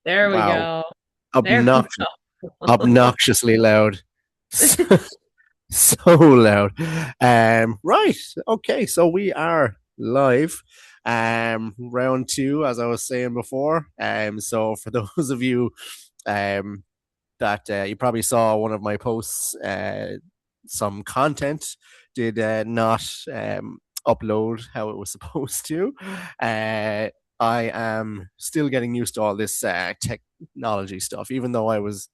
There we Wow. go. There we Obnoxious, go. obnoxiously loud. So loud. Right. Okay. So we are live. Round two, as I was saying before. So for those of you that you probably saw one of my posts, some content did not upload how it was supposed to. I am still getting used to all this technology stuff, even though I was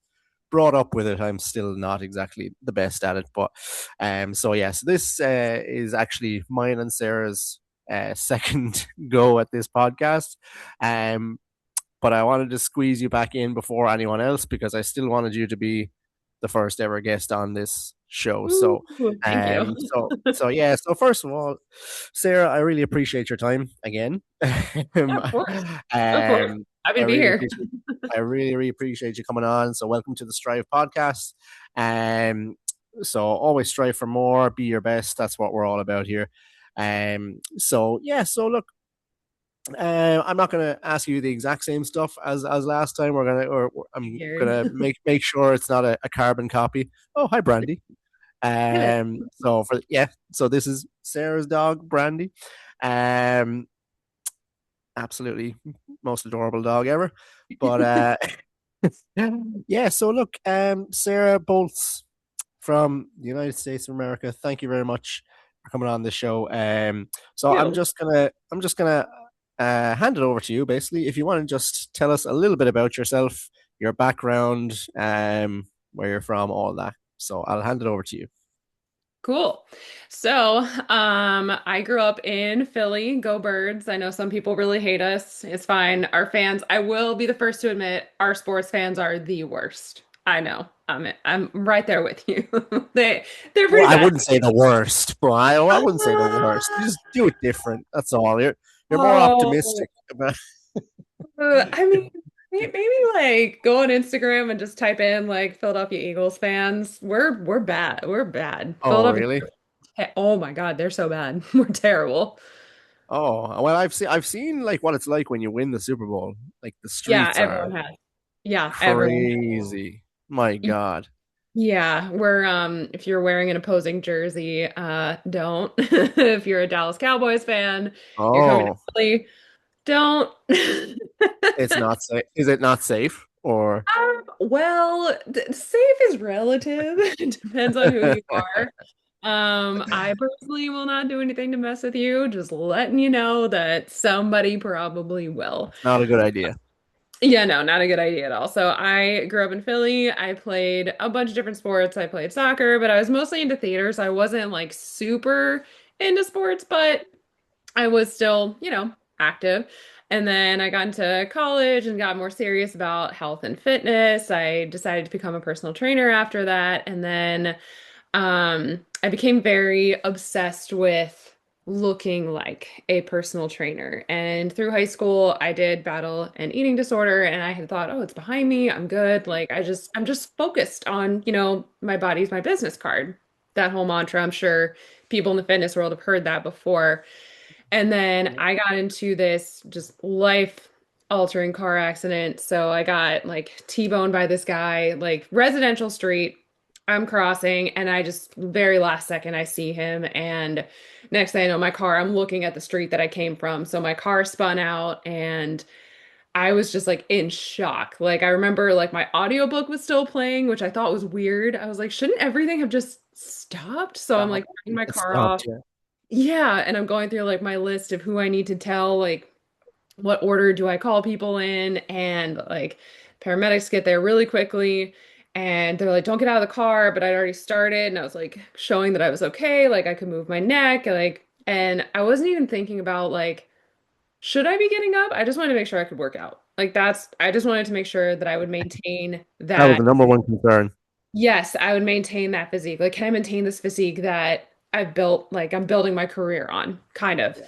brought up with it. I'm still not exactly the best at it, but so yes, this is actually mine and Sarah's second go at this podcast. Um, but I wanted to squeeze you back in before anyone else because I still wanted you to be the first ever guest on this show. Ooh, So, thank you. yeah. So first of all, Sarah, I really appreciate your time again. Yeah, um, of course. Of course. um, Happy I to be really here. appreciate. I really, really appreciate you coming on. So, welcome to the Strive podcast. Um, so always strive for more, be your best. That's what we're all about here. So yeah. So look, I'm not going to ask you the exact same stuff as last time. I'm Weird. gonna make sure it's not a carbon copy. Oh, hi, Brandy. Hello. So this is Sarah's dog, Brandy. Um, Absolutely most adorable dog ever. But yeah. So look, Sarah Boltz from the United States of America. Thank you very much for coming on the show. So You. I'm just gonna hand it over to you. Basically, if you want to just tell us a little bit about yourself, your background, where you're from, all that. So I'll hand it over to you. Cool. So, I grew up in Philly. Go Birds. I know some people really hate us. It's fine. Our fans, I will be the first to admit, our sports fans are the worst. I know. I'm right there with you. They're Well, pretty I bad. wouldn't say the worst, but I wouldn't say the worst. You Ah, just do it different. That's all. You're more oh, optimistic about. I mean, maybe like go on Instagram and just type in like Philadelphia Eagles fans. We're bad. We're bad. Oh, Philadelphia. really? Oh my God, they're so bad. We're terrible. Oh, well, I've seen like what it's like when you win the Super Bowl. Like the Yeah, streets are everyone has. Yeah, everyone. crazy. My God. Yeah, we're if you're wearing an opposing jersey, don't. If you're a Dallas Cowboys fan, you're coming to Oh, Philly, don't. it's not safe. Is it not safe or? Well, safe is relative. It depends on who you are. I personally will not do anything to mess with you, just letting you know that somebody probably will. It's not a good idea. Yeah, no, not a good idea at all. So I grew up in Philly. I played a bunch of different sports. I played soccer, but I was mostly into theater, so I wasn't like super into sports, but I was still, active. And then I got into college and got more serious about health and fitness. I decided to become a personal trainer after that. And then I became very obsessed with looking like a personal trainer. And through high school, I did battle an eating disorder, and I had thought, oh, it's behind me. I'm good. Like I'm just focused on, my body's my business card. That whole mantra, I'm sure people in the fitness world have heard that before. And then Yeah. I got into this just life altering car accident. So I got like T-boned by this guy, like residential street. I'm crossing and I just very last second I see him and next thing I know my car, I'm looking at the street that I came from. So my car spun out and I was just like in shock. Like I remember like my audiobook was still playing, which I thought was weird. I was like, shouldn't everything have just stopped? So I'm Stop. like turning my It car off. stopped. Yeah. Yeah, and I'm going through like my list of who I need to tell, like what order do I call people in, and like paramedics get there really quickly, and they're like, "Don't get out of the car," but I'd already started, and I was like showing that I was okay, like I could move my neck, and I wasn't even thinking about like, should I be getting up? I just wanted to make sure I could work out. I just wanted to make sure that I would maintain That was that. the number one concern. Yes, I would maintain that physique. Like, can I maintain this physique that I've built, like I'm building my career on, kind of. Yeah.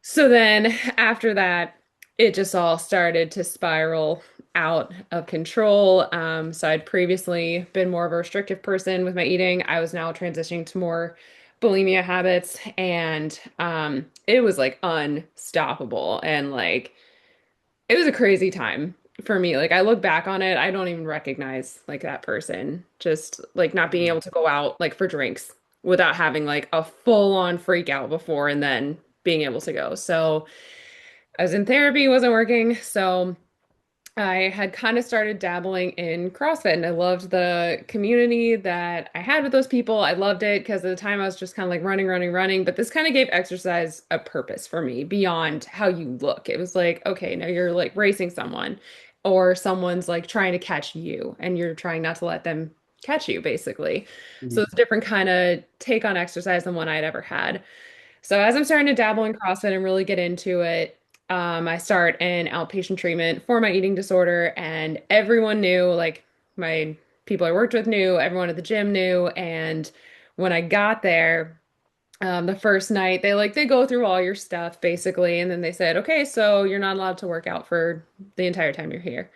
So then after that, it just all started to spiral out of control. So I'd previously been more of a restrictive person with my eating. I was now transitioning to more bulimia habits, and it was like unstoppable. And like it was a crazy time for me. Like I look back on it, I don't even recognize like that person. Just like not being Mm. able to go out like for drinks without having like a full-on freak out before and then being able to go. So I was in therapy, wasn't working. So I had kind of started dabbling in CrossFit and I loved the community that I had with those people. I loved it because at the time I was just kind of like running, running, running. But this kind of gave exercise a purpose for me beyond how you look. It was like, okay, now you're like racing someone or someone's like trying to catch you and you're trying not to let them catch you, basically. So it's a different kind of take on exercise than one I'd ever had. So as I'm starting to dabble in CrossFit and really get into it, I start an outpatient treatment for my eating disorder, and everyone knew, like my people I worked with knew, everyone at the gym knew, and when I got there, the first night they go through all your stuff basically, and then they said, okay, so you're not allowed to work out for the entire time you're here.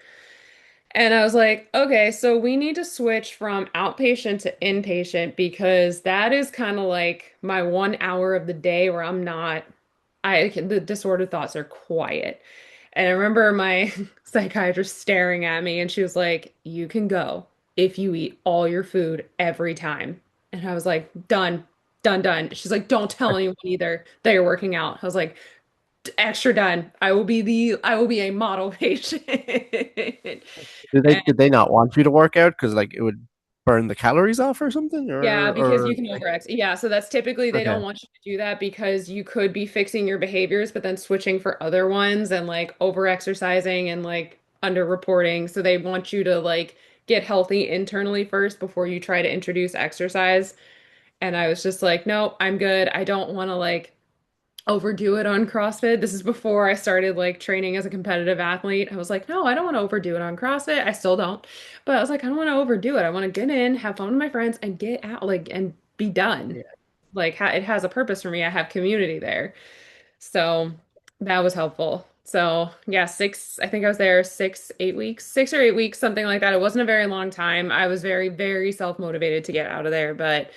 And I was like, okay, so we need to switch from outpatient to inpatient because that is kind of like my 1 hour of the day where the disordered thoughts are quiet. And I remember my psychiatrist staring at me and she was like, you can go if you eat all your food every time. And I was like, done, done, done. She's like, don't tell anyone either that you're working out. I was like, extra done. I will be a model patient. Did they not want you to work out because like it would burn the calories off or something Yeah, because or you can like overex. Yeah, so that's typically they okay. don't want you to do that because you could be fixing your behaviors, but then switching for other ones and like overexercising and like underreporting. So they want you to like get healthy internally first before you try to introduce exercise. And I was just like, no, I'm good. I don't want to like overdo it on CrossFit. This is before I started like training as a competitive athlete. I was like, no, I don't want to overdo it on CrossFit. I still don't. But I was like, I don't want to overdo it. I want to get in, have fun with my friends, and get out, like, and be done. Yeah. Like, ha it has a purpose for me. I have community there. So that was helpful. So yeah, I think I was there 8 weeks, 6 or 8 weeks, something like that. It wasn't a very long time. I was very, very self-motivated to get out of there, but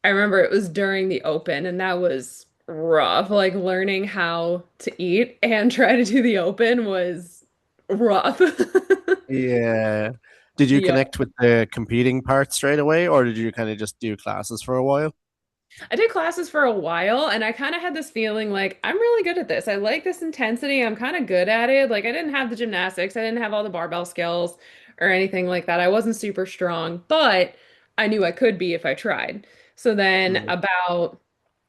I remember it was during the open and that was rough. Like learning how to eat and try to do the open was rough. Yeah. Did you Yeah. connect with the competing part straight away, or did you kind of just do classes for a while? I did classes for a while and I kind of had this feeling like I'm really good at this. I like this intensity. I'm kind of good at it. Like I didn't have the gymnastics, I didn't have all the barbell skills or anything like that. I wasn't super strong, but I knew I could be if I tried. So then Mm. about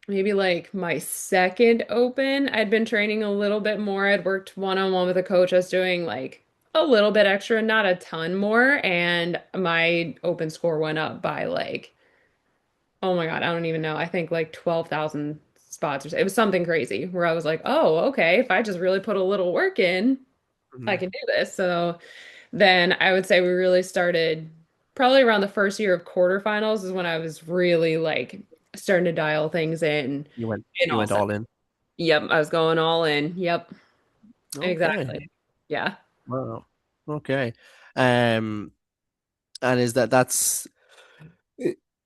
maybe like my second open, I'd been training a little bit more. I'd worked one-on-one with a coach. I was doing like a little bit extra, not a ton more, and my open score went up by like, oh my God, I don't even know. I think like 12,000 spots or so. It was something crazy where I was like, oh, okay, if I just really put a little work in, I Mhm. can do this. So then I would say we really started probably around the first year of quarterfinals is when I was really like starting to dial things in You all went sense. all in. Yep, I was going all in. Yep, Okay. exactly. Yeah. Wow. Okay. Um, and is that's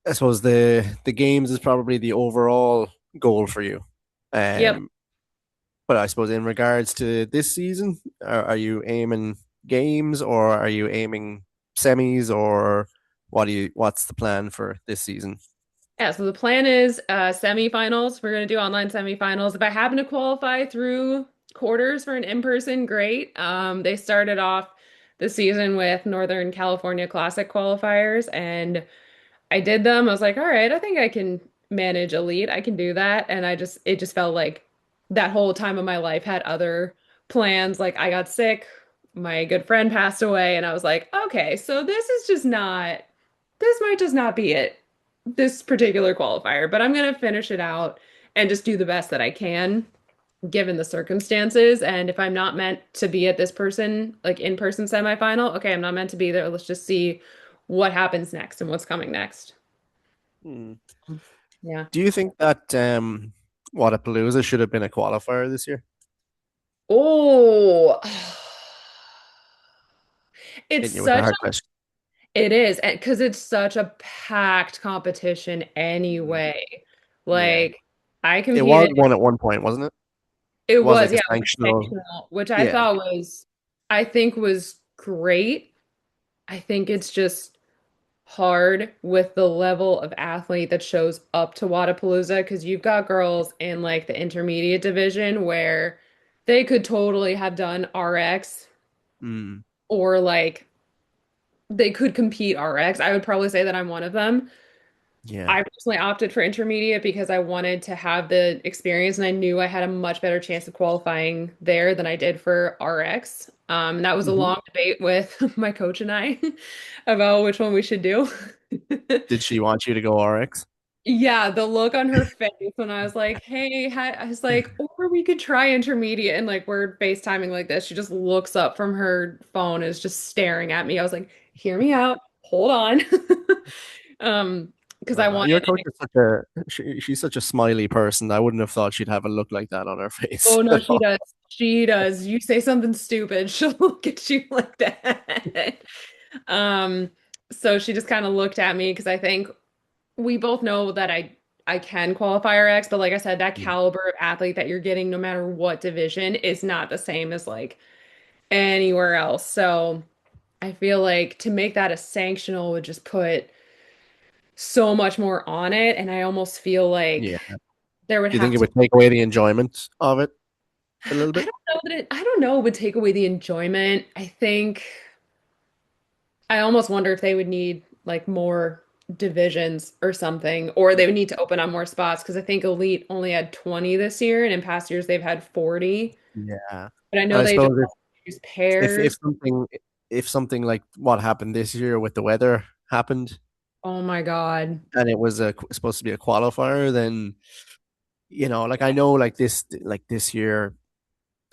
I suppose the games is probably the overall goal for you. Yep. Um, but I suppose in regards to this season, are you aiming games or are you aiming semis or what's the plan for this season? Yeah, so the plan is semifinals. We're going to do online semifinals. If I happen to qualify through quarters for an in-person, great. They started off the season with Northern California Classic qualifiers, and I did them. I was like, all right, I think I can manage elite. I can do that. And it just felt like that whole time of my life had other plans. Like I got sick, my good friend passed away, and I was like, okay, so this might just not be it, this particular qualifier, but I'm gonna finish it out and just do the best that I can given the circumstances. And if I'm not meant to be at this person, like in-person semifinal, okay, I'm not meant to be there. Let's just see what happens next and what's coming next. Hmm. Yeah. Do you think that Wodapalooza should have been a qualifier this year? Oh, it's Hitting you with a such hard question. it is, and because it's such a packed competition Mm. anyway. Yeah. Like I It was competed, one at one point, wasn't it? it It was was, like a yeah, it was sanctional. sanctional, which I Yeah. thought was I think was great. I think it's just hard with the level of athlete that shows up to Wodapalooza because you've got girls in like the intermediate division where they could totally have done RX Mm, or like they could compete RX. I would probably say that I'm one of them. yeah. I personally opted for intermediate because I wanted to have the experience and I knew I had a much better chance of qualifying there than I did for RX. And that was a Hmm. long debate with my coach and I about which one we should do. Did she want you to go RX? Yeah, the look on her face when I was like, hey, I was like, or we could try intermediate. And like, we're FaceTiming like this. She just looks up from her phone and is just staring at me. I was like, hear me out. Hold on. Because I Your wanted coach is such a she's such a smiley person. I wouldn't have thought she'd have a look like that on her face Oh no, at she all. does. She does. You say something stupid, she'll look at you like that. Um, so she just kind of looked at me because I think we both know that I can qualify RX, but like I said, that Yeah. caliber of athlete that you're getting no matter what division is not the same as like anywhere else. So I feel like to make that a sanctional would just put so much more on it, and I almost feel like Yeah. there would Do you have think it to would take away the enjoyment of it a little I bit? don't know that I don't know it would take away the enjoyment. I think I almost wonder if they would need like more divisions or something, or they would need to open up more spots because I think Elite only had 20 this year, and in past years they've had 40. Yeah. But I And know I they just suppose use if pairs. something like what happened this year with the weather happened Oh my God. and it was supposed to be a qualifier, then like I know like this year,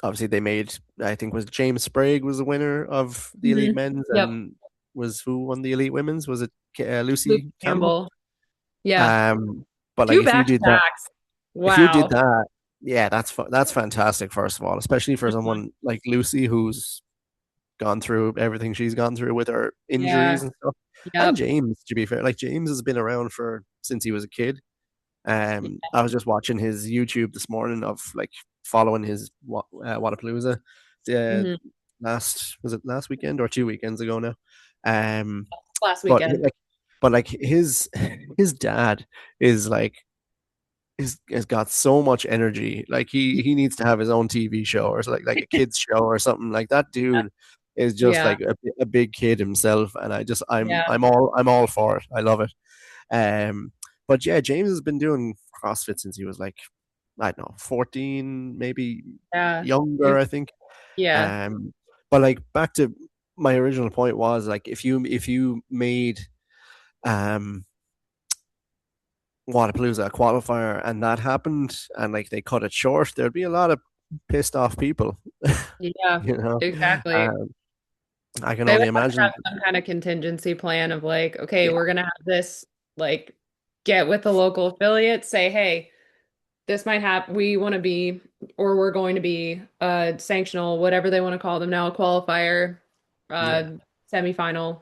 obviously they made, I think was James Sprague was the winner of the elite Hmm. men's, Yep. and was who won the elite women's? Was it Luke Lucy Campbell? Campbell. Yeah. Um, but like Two back to backs. if you did Wow. that, yeah, that's fantastic. First of all, especially for Mhm. someone like Lucy who's gone through everything she's gone through with her Yeah. injuries and stuff. And Yep. James, to be fair, like James has been around for since he was a kid. I was just watching his YouTube this morning of like following his Wodapalooza. Uh, Hmm. was it last weekend or 2 weekends ago now? Um, Last but weekend. like his dad is like has got so much energy. Like he needs to have his own TV show or like a kids show or something. Like that dude is just Yeah. like a big kid himself, and Yeah. I'm all for it. I love it. Um, but yeah, James has been doing CrossFit since he was like, I don't know, 14, maybe Yeah. younger, It- I think. yeah. Um, but like back to my original point was like if you made um Wodapalooza a qualifier and that happened and like they cut it short, there'd be a lot of pissed off people, Yeah. you know. Exactly. Um, I can They would only have to have imagine. some kind of contingency plan of like, okay, Yeah, we're gonna have this, like, get with the local affiliate, say, hey, this might happen. We want to be, or we're going to be a sanctional, whatever they want to call them now, a qualifier, yeah. uh, semifinal.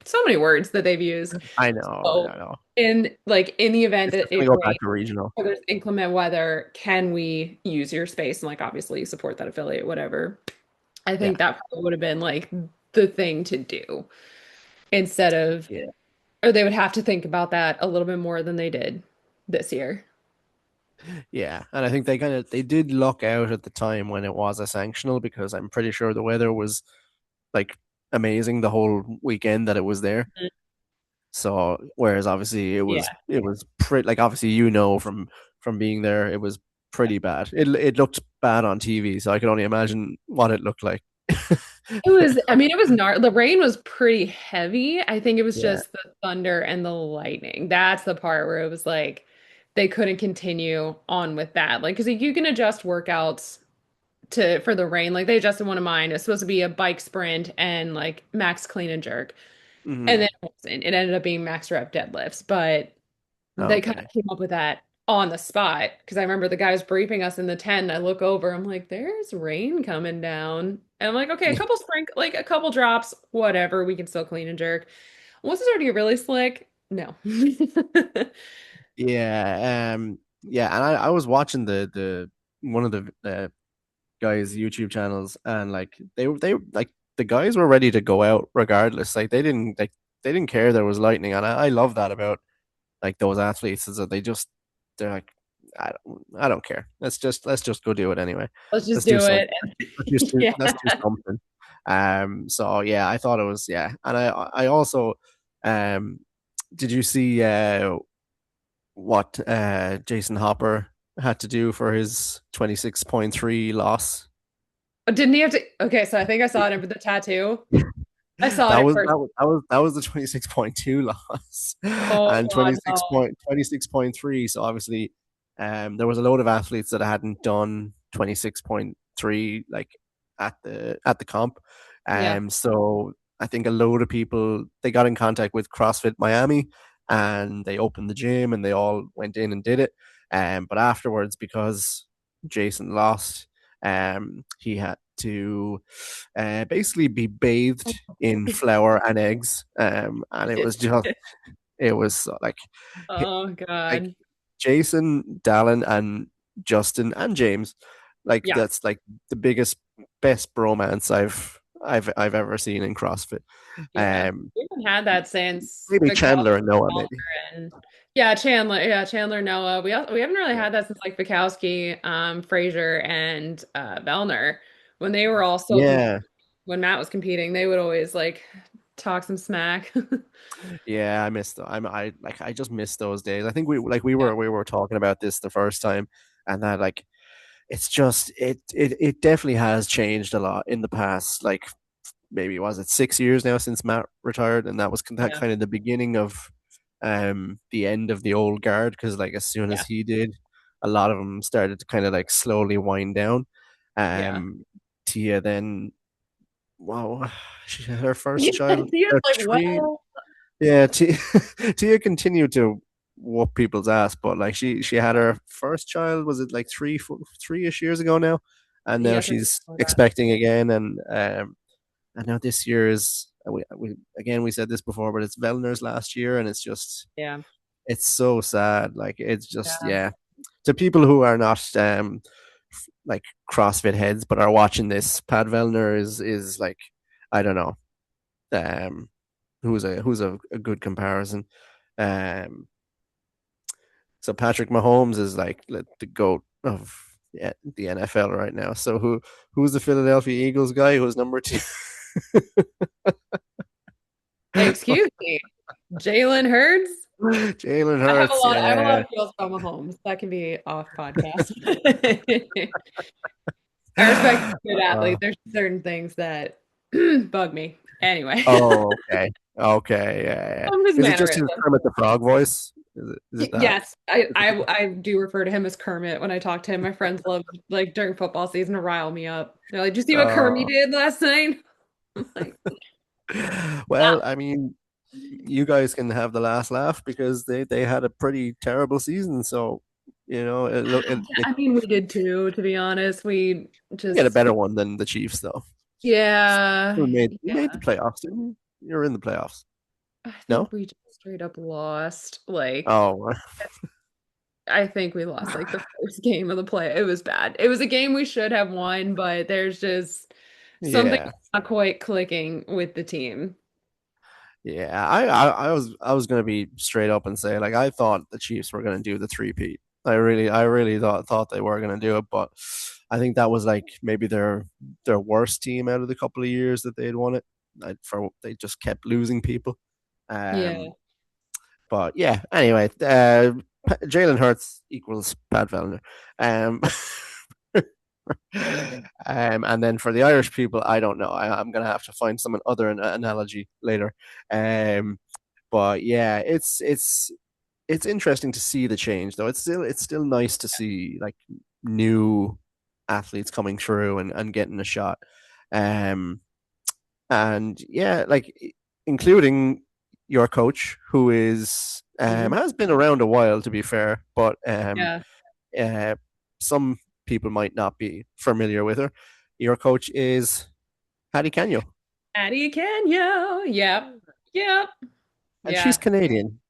So many words that they've used. I know, So I know. in the event It's that just it gonna go rains back to regional. or there's inclement weather, can we use your space and like obviously support that affiliate, whatever. I Yeah, think that probably would have been like the thing to do instead of, yeah. or they would have to think about that a little bit more than they did this year. Yeah, and I think they did luck out at the time when it was a sanctional because I'm pretty sure the weather was like amazing the whole weekend that it was there. Mhm. So whereas obviously Yeah. it was pretty, like obviously from being there, it was pretty bad. It looked bad on TV, so I can only imagine what it looked like. It was, I mean, it was not, the rain was pretty heavy. I think it was Yeah. just the thunder and the lightning. That's the part where it was like they couldn't continue on with that. Like, because you can adjust workouts to for the rain. Like they adjusted one of mine. It's supposed to be a bike sprint and like max clean and jerk. And Hmm. then it wasn't. It ended up being max rep deadlifts. But they kind of Okay. came up with that on the spot because I remember the guy was briefing us in the tent. And I look over, I'm like, there's rain coming down. And I'm like, okay, a couple like a couple drops, whatever. We can still clean and jerk. Once it started to get really slick, no. Yeah. Yeah, and I was watching the one of the guys' YouTube channels, and like they were like the guys were ready to go out regardless. They didn't care there was lightning, and I love that about like those athletes is that they're like I don't care. Let's just go do it anyway. Let's just Let's do do something. it. Yeah. Let's do something. So yeah, I thought it was yeah, and I also um did you see what Jason Hopper had to do for his 26.3 loss? Didn't he have to? Okay, so I think I saw it in the tattoo. I saw it at first. That was the 26.2 loss Oh and God, no. 26.3. So obviously there was a load of athletes that hadn't done 26.3 like at the comp. Yeah, So I think a load of people they got in contact with CrossFit Miami and they opened the gym and they all went in and did it. But afterwards, because Jason lost, he had to basically be bathed in flour and eggs. And it was just, it was oh like God. Jason, Dallin, and Justin and James. Like Yeah, that's like the biggest, best bromance I've ever seen in CrossFit. yeah. Um, We haven't had that since Maybe Chandler and Noah, Vikowski maybe. and yeah, Chandler. Yeah, Chandler, Noah. We haven't really Yeah. had that since like Vikowski, Frazier, and Vellner when they were all still Yeah, when Matt was competing. They would always like talk some smack. yeah, I missed. I just missed those days. I think Yeah, we were talking about this the first time, and that like it's just it definitely has changed a lot in the past. Like maybe was it 6 years now since Matt retired, and that was that yeah, kind of the beginning of the end of the old guard because like as soon as yeah, he did, a lot of them started to kind of like slowly wind down. yeah. Tia then wow, she had her first Yeah, child. he was like, Three. well, Yeah, Tia continued to whoop people's ass, but like she had her first child. Was it like 3-ish years ago now? And now yes, I think she's so, that. expecting again, and now this year is we again we said this before, but it's Vellner's last year, and it's just Yeah, it's so sad. Like it's just yeah, yeah, to people who are not like CrossFit heads but are watching this, Pat Vellner is like I don't know um who's a good comparison. Um, so Patrick Mahomes is like the goat of the NFL right now. So who's the Philadelphia Eagles guy who's number two? excuse me, Jalen Hurds. Jalen Hurts. I have a lot Yeah. of feels about Mahomes. That can be off podcast. I respect good Uh, athletes. There's certain things that bug me. Anyway, oh, okay. Okay. Yeah, yeah. his Is it just his mannerisms. Kermit the Frog voice? Is it that? Yes, I do refer to him as Kermit when I talk to him. My friends love like during football season to rile me up. They're like, "Did you see what Kermit Uh, did last night?" I'm like, well, I mean, you guys can have the last laugh because they had a pretty terrible season. So, you know, I mean, we did too, to be honest. We you had a just, better one than the Chiefs, though. yeah, You made the yeah. playoffs, didn't you? You're in the playoffs. I No? think we just straight up lost. Like, Oh, I think we lost like the first game of the play. It was bad. It was a game we should have won, but there's just something yeah. not quite clicking with the team. Yeah, I was gonna be straight up and say like I thought the Chiefs were gonna do the three-peat. I really thought they were gonna do it, but I think that was like maybe their worst team out of the couple of years that they'd won it. They just kept losing people. Yeah. Um, but yeah. Anyway, Jalen Hurts equals Pat Vellner. Um, and then for the Irish people, I don't know. I'm gonna have to find some other analogy later. Um, but yeah, it's interesting to see the change though. It's still nice to see like new athletes coming through and getting a shot. Um, and yeah, like including your coach who is Mhm. has been around a while to be fair, but Yeah. uh, some people might not be familiar with her. Your coach is Hattie Canyo, Addie Kenya. Yep. Yep. and she's Yeah. Canadian.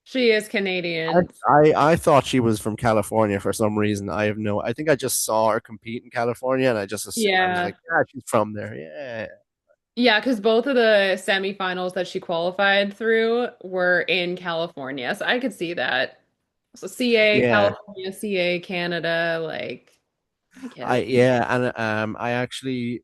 She is Canadian. I thought she was from California for some reason. I have no. I think I just saw her compete in California, and I just was Yeah. like, yeah, she's from there. Yeah. Yeah, because both of the semifinals that she qualified through were in California. So I could see that. So CA, Yeah, California, CA, Canada, like I get I it. yeah, and I actually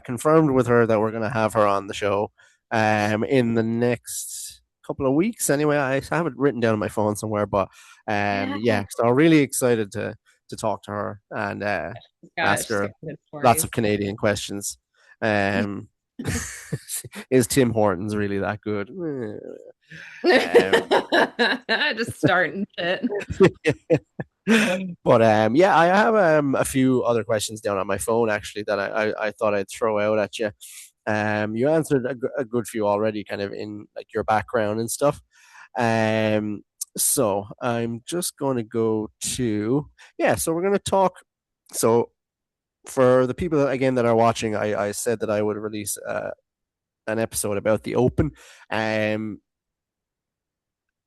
confirmed with her that we're gonna have her on the show in the next couple of weeks. Anyway, I have it written down on my phone somewhere, but Yeah. yeah, so I'm really excited to talk to her and Gosh, ask she's got her good lots of stories. Canadian questions. Um, is Tim Hortons really that good? Um, Just starting shit. but yeah, I have a few other questions down on my phone actually that I thought I'd throw out at you. You answered a good few already, kind of in like your background and stuff. Um, so I'm just going to go to yeah. So we're going to talk. So for the people again that are watching, I said that I would release an episode about the Open, um,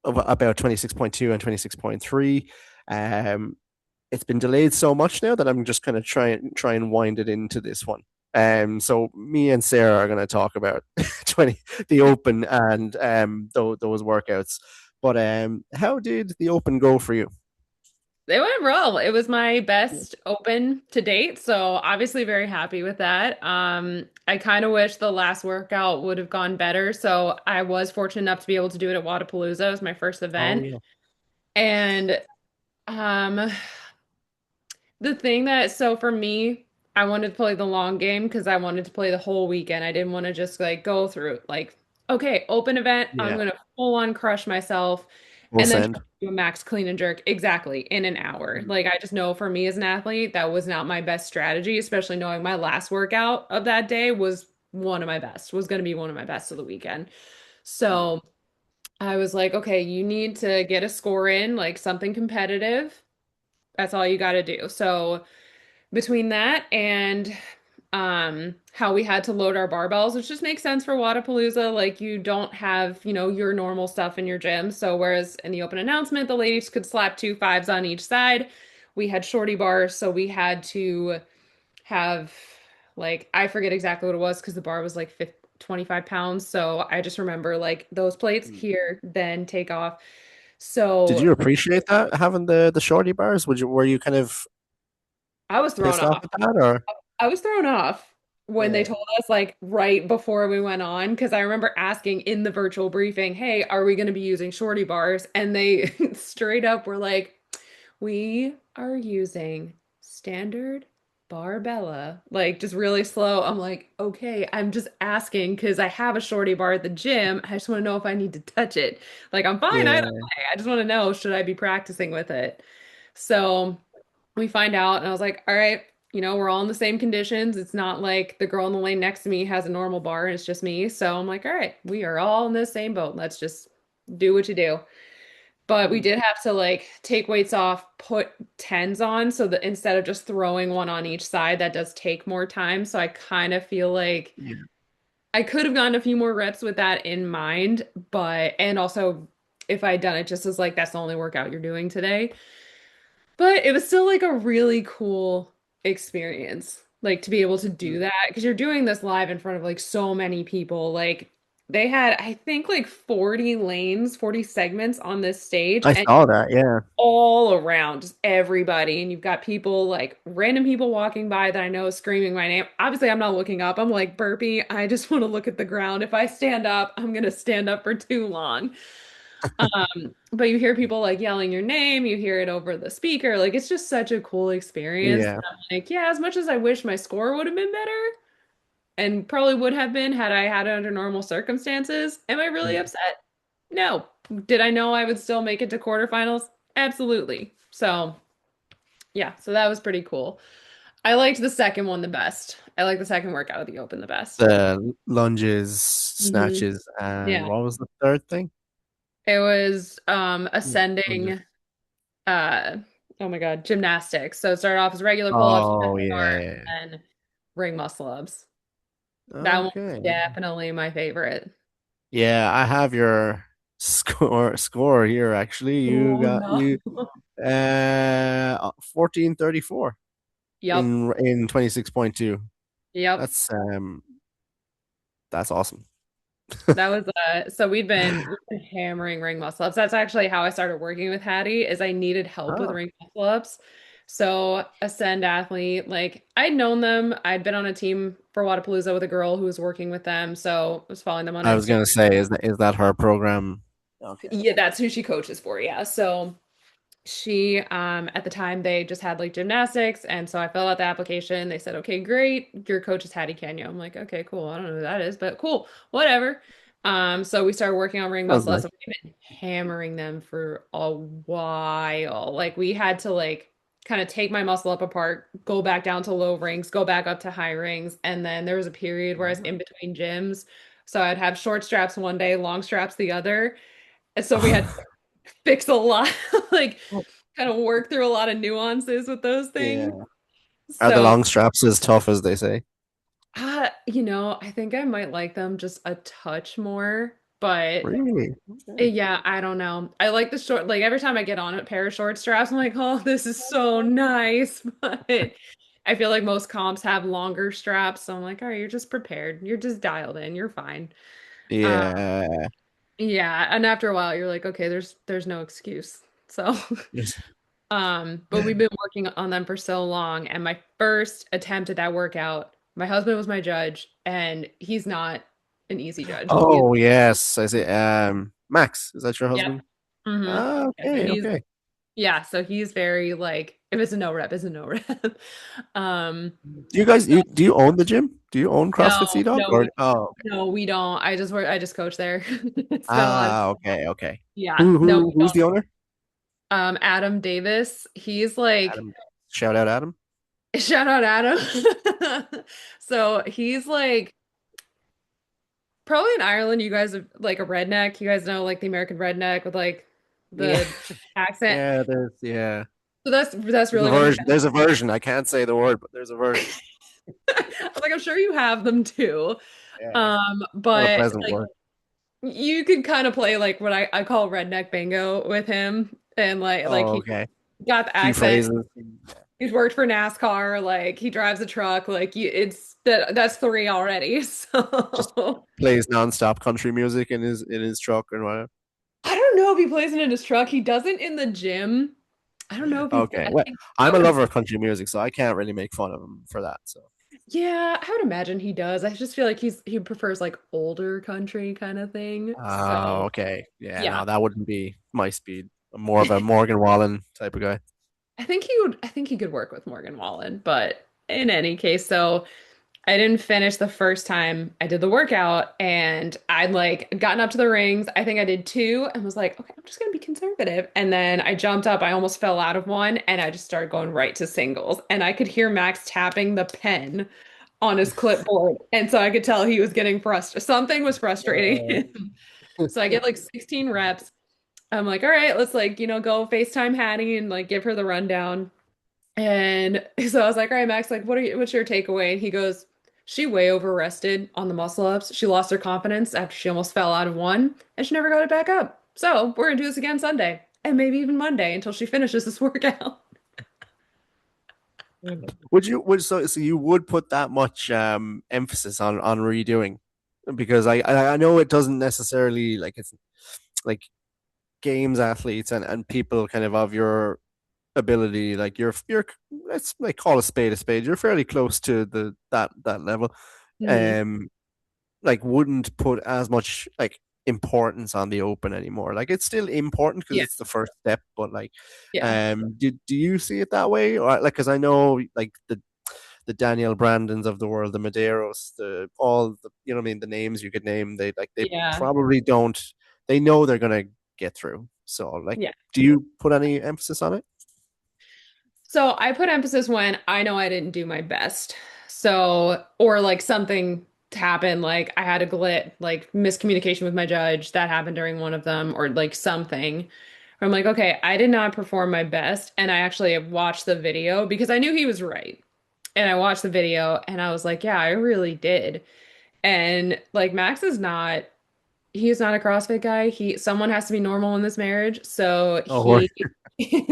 about 26.2 and 26.3. Um, it's been delayed so much now that I'm just kind of try and wind it into this one. So me and Sarah are going to talk about 20 the Open and those workouts. But how did the Open go for you? It went well. It was my best open to date, so obviously very happy with that. I kind of wish the last workout would have gone better. So I was fortunate enough to be able to do it at Wodapalooza. It was my first Oh event. yeah, And um the thing that, so for me, I wanted to play the long game because I wanted to play the whole weekend. I didn't want to just like go through like, okay, open event, I'm yeah, gonna full on crush myself we'll and then try send. to do a max clean and jerk exactly in an hour. Like I just know for me as an athlete, that was not my best strategy, especially knowing my last workout of that day was one of my best, was gonna be one of my best of the weekend. So I was like, okay, you need to get a score in, like something competitive. That's all you got to do. So between that and how we had to load our barbells, which just makes sense for Wodapalooza, like you don't have, your normal stuff in your gym. So whereas in the open announcement, the ladies could slap two fives on each side, we had shorty bars, so we had to have like I forget exactly what it was because the bar was like 25 pounds. So I just remember like those plates here, then take off. Did So you appreciate that having the shorty bars? Would you were you kind of I was thrown pissed off off. at that or I was thrown off when they yeah told us, like, right before we went on, because I remember asking in the virtual briefing, hey, are we going to be using shorty bars? And they straight up were like, we are using standard barbella, like, just really slow. I'm like, okay, I'm just asking because I have a shorty bar at the gym. I just want to know if I need to touch it. Like, I'm fine either yeah way. I just want to know, should I be practicing with it? So we find out, and I was like, all right, we're all in the same conditions. It's not like the girl in the lane next to me has a normal bar and it's just me. So I'm like, all right, we are all in the same boat. Let's just do what you do. But we did have to like take weights off, put tens on so that instead of just throwing one on each side, that does take more time. So I kind of feel like yeah I could have gotten a few more reps with that in mind, but and also if I had done it just as like that's the only workout you're doing today. But it was still like a really cool experience, like to be able to do that because you're doing this live in front of like so many people. Like they had, I think, like 40 lanes, 40 segments on this stage, I and saw that yeah all around just everybody. And you've got people like random people walking by that I know screaming my name. Obviously, I'm not looking up. I'm like burpee. I just want to look at the ground. If I stand up, I'm gonna stand up for too long. But you hear people like yelling your name, you hear it over the speaker. Like it's just such a cool experience. yeah I'm like, yeah, as much as I wish my score would have been better and probably would have been had I had it under normal circumstances, am I really yeah. upset? No. Did I know I would still make it to quarterfinals? Absolutely. So, yeah, so that was pretty cool. I liked the second one the best. I like the second workout of the Open the best. The lunges, Hmm. snatches, and Yeah. what was the third thing? It was Yeah, lunges. ascending uh oh my God, gymnastics. So it started off as regular pull-ups, Oh yeah, bar, yeah, and then ring muscle ups. yeah. That one was Okay. definitely my favorite. Yeah, I have your score here actually. You Oh got no. you 1434 Yep. in 26.2. Yep. That's That's awesome. That was so we've been hammering ring muscle ups. That's actually how I started working with Hattie, is I needed help with Oh, ring muscle ups. So Ascend Athlete, like I'd known them. I'd been on a team for Wodapalooza with a girl who was working with them. So I was following them on I was Instagram. gonna say, is that her program? Okay. Yeah, that's who she coaches for. Yeah. So she at the time they just had like gymnastics, and so I filled out the application. They said, okay, great, your coach is Hattie Canyo. I'm like, okay, cool, I don't know who that is, but cool, whatever. So we started working on ring That was muscle ups. nice. So we've been hammering them for a while. Like we had to like kind of take my muscle up apart, go back down to low rings, go back up to high rings, and then there was a period where I was in between gyms, so I'd have short straps one day, long straps the other, and so we had fix a lot, like kind of work through a lot of nuances with those things. Yeah. Are the So, long straps as tough as they say? I think I might like them just a touch more, but Really? Okay. yeah, I don't know. I like the short, like every time I get on a pair of short straps, I'm like, oh, this is so nice. But I feel like most comps have longer straps. So I'm like, all right, you're just prepared. You're just dialed in. You're fine. Uh, Yeah. yeah. And after a while, you're like, okay, there's no excuse. So Yes. but we've been working on them for so long, and my first attempt at that workout, my husband was my judge, and he's not an easy judge. He is, Oh yes, I see. Max, is that your yep. husband? Mm-hmm. Ah, Yeah, so okay, okay. so he's very like, if it's a no rep, it's a no rep. Um, Do you own the gym? Do you own no, CrossFit Sea Dog? no, Or oh, okay. no, we don't. I just coach there. Spent a lot of, Ah, okay, okay. yeah, Who no, who we who's don't. the owner? Adam Davis, he's like, Adam. Shout out Adam. shout out Adam. So he's like, probably in Ireland, you guys have like a redneck. You guys know like the American redneck with like Yeah, the accent. yeah. Yeah. So that's There's a really what he version. sounds There's a version. I can't say the word, but there's a version. like. I was like, I'm sure you have them too. Yeah, not a But pleasant like word. you could kind of play like what I call redneck bingo with him, and like Oh, he okay. got the Few accent. phrases. He's worked for NASCAR, like he drives a truck, like it's that's three already. Just So plays nonstop country music in his truck and whatever. I don't know if he plays it in his truck. He doesn't in the gym. I don't know if he, Okay. I Well, think I'm a outside. lover of country music, so I can't really make fun of him for that. So, Yeah, I would imagine he does. I just feel like he prefers like older country kind of thing. oh, So okay. Yeah, yeah, no, that wouldn't be my speed. I'm more of a Morgan Wallen type of guy. I think he could work with Morgan Wallen, but in any case, so I didn't finish the first time I did the workout, and I'd like gotten up to the rings. I think I did two and was like, okay, I'm just gonna be conservative. And then I jumped up, I almost fell out of one, and I just started going right to singles. And I could hear Max tapping the pen on his clipboard. And so I could tell he was getting frustrated. Something was frustrating Uh, him. So I get like 16 reps. I'm like, all right, let's like, go FaceTime Hattie and like give her the rundown. And so I was like, all right, Max, like, what's your takeaway? And he goes, she way over rested on the muscle ups. She lost her confidence after she almost fell out of one, and she never got it back up. So we're gonna do this again Sunday and maybe even Monday until she finishes this workout. would you would put that much emphasis on redoing? Because I know it doesn't necessarily like it's like games athletes and people kind of your ability, like you're let's like call a spade a spade. You're fairly close to that level. Hmm. Um, like wouldn't put as much like importance on the open anymore. Like it's still important because Yeah, it's the first step, but like, yeah, do you see it that way, or like because I know like the Daniel Brandons of the world, the Medeiros, the all the what I mean, the names you could name, they yeah, probably don't. They know they're gonna get through. So like, yeah. do you put any emphasis on it? So I put emphasis when I know I didn't do my best. So, or like something happened, like I had a glit, like miscommunication with my judge that happened during one of them, or like something. Where I'm like, okay, I did not perform my best. And I actually watched the video because I knew he was right. And I watched the video and I was like, yeah, I really did. And like Max is not, he's not a CrossFit guy. Someone has to be normal in this marriage. So Oh, he,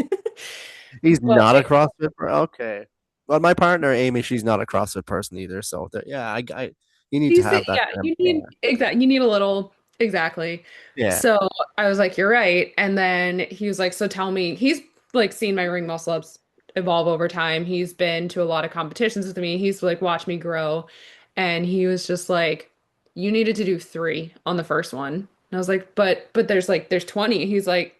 he's but not a CrossFit. Okay. Well, my partner Amy, she's not a CrossFit person either. So yeah, I you need to He's have that yeah, kind of, you need exactly you need a little exactly. yeah, So I was like, you're right. And then he was like, so tell me, he's like seen my ring muscle ups evolve over time. He's been to a lot of competitions with me. He's like watched me grow. And he was just like, you needed to do three on the first one. And I was like, but there's 20. He's like,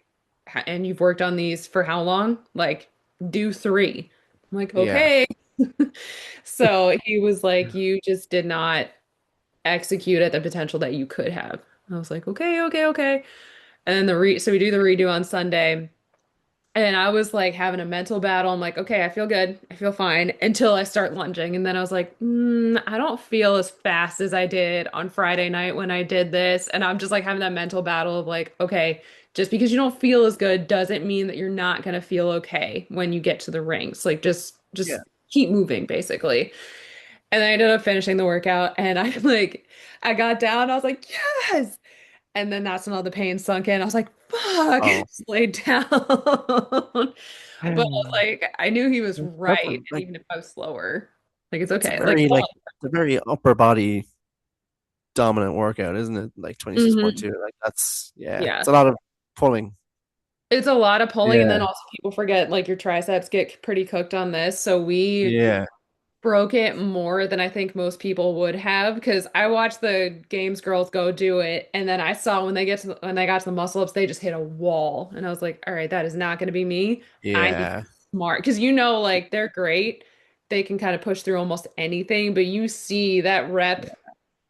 and you've worked on these for how long? Like, do three. I'm like, yeah, okay. So he was like, you just did not execute at the potential that you could have. I was like, okay, okay, okay. And then so we do the redo on Sunday. And I was like having a mental battle. I'm like, okay, I feel good. I feel fine until I start lunging. And then I was like, I don't feel as fast as I did on Friday night when I did this. And I'm just like having that mental battle of like, okay, just because you don't feel as good doesn't mean that you're not gonna feel okay when you get to the rings. Like yeah. just keep moving, basically. And I ended up finishing the workout and I got down, I was like, yes. And then that's when all the pain sunk in. I was like, fuck, Oh, just laid down. But I was like, I knew he was that's right. And like even if I was slower, like it's that's a okay. Like, very like it's a very upper body dominant workout, isn't it? Like mhm. 26.2. Like that's yeah, Yeah. it's a lot of pulling. It's a lot of pulling, and then Yeah, also people forget like your triceps get pretty cooked on this. So we yeah, broke it more than I think most people would have because I watched the games girls go do it, and then I saw when they got to the muscle ups, they just hit a wall, and I was like, all right, that is not going to be me. I need to yeah, be smart because you know, like they're great, they can kind of push through almost anything, but you see that rep yeah,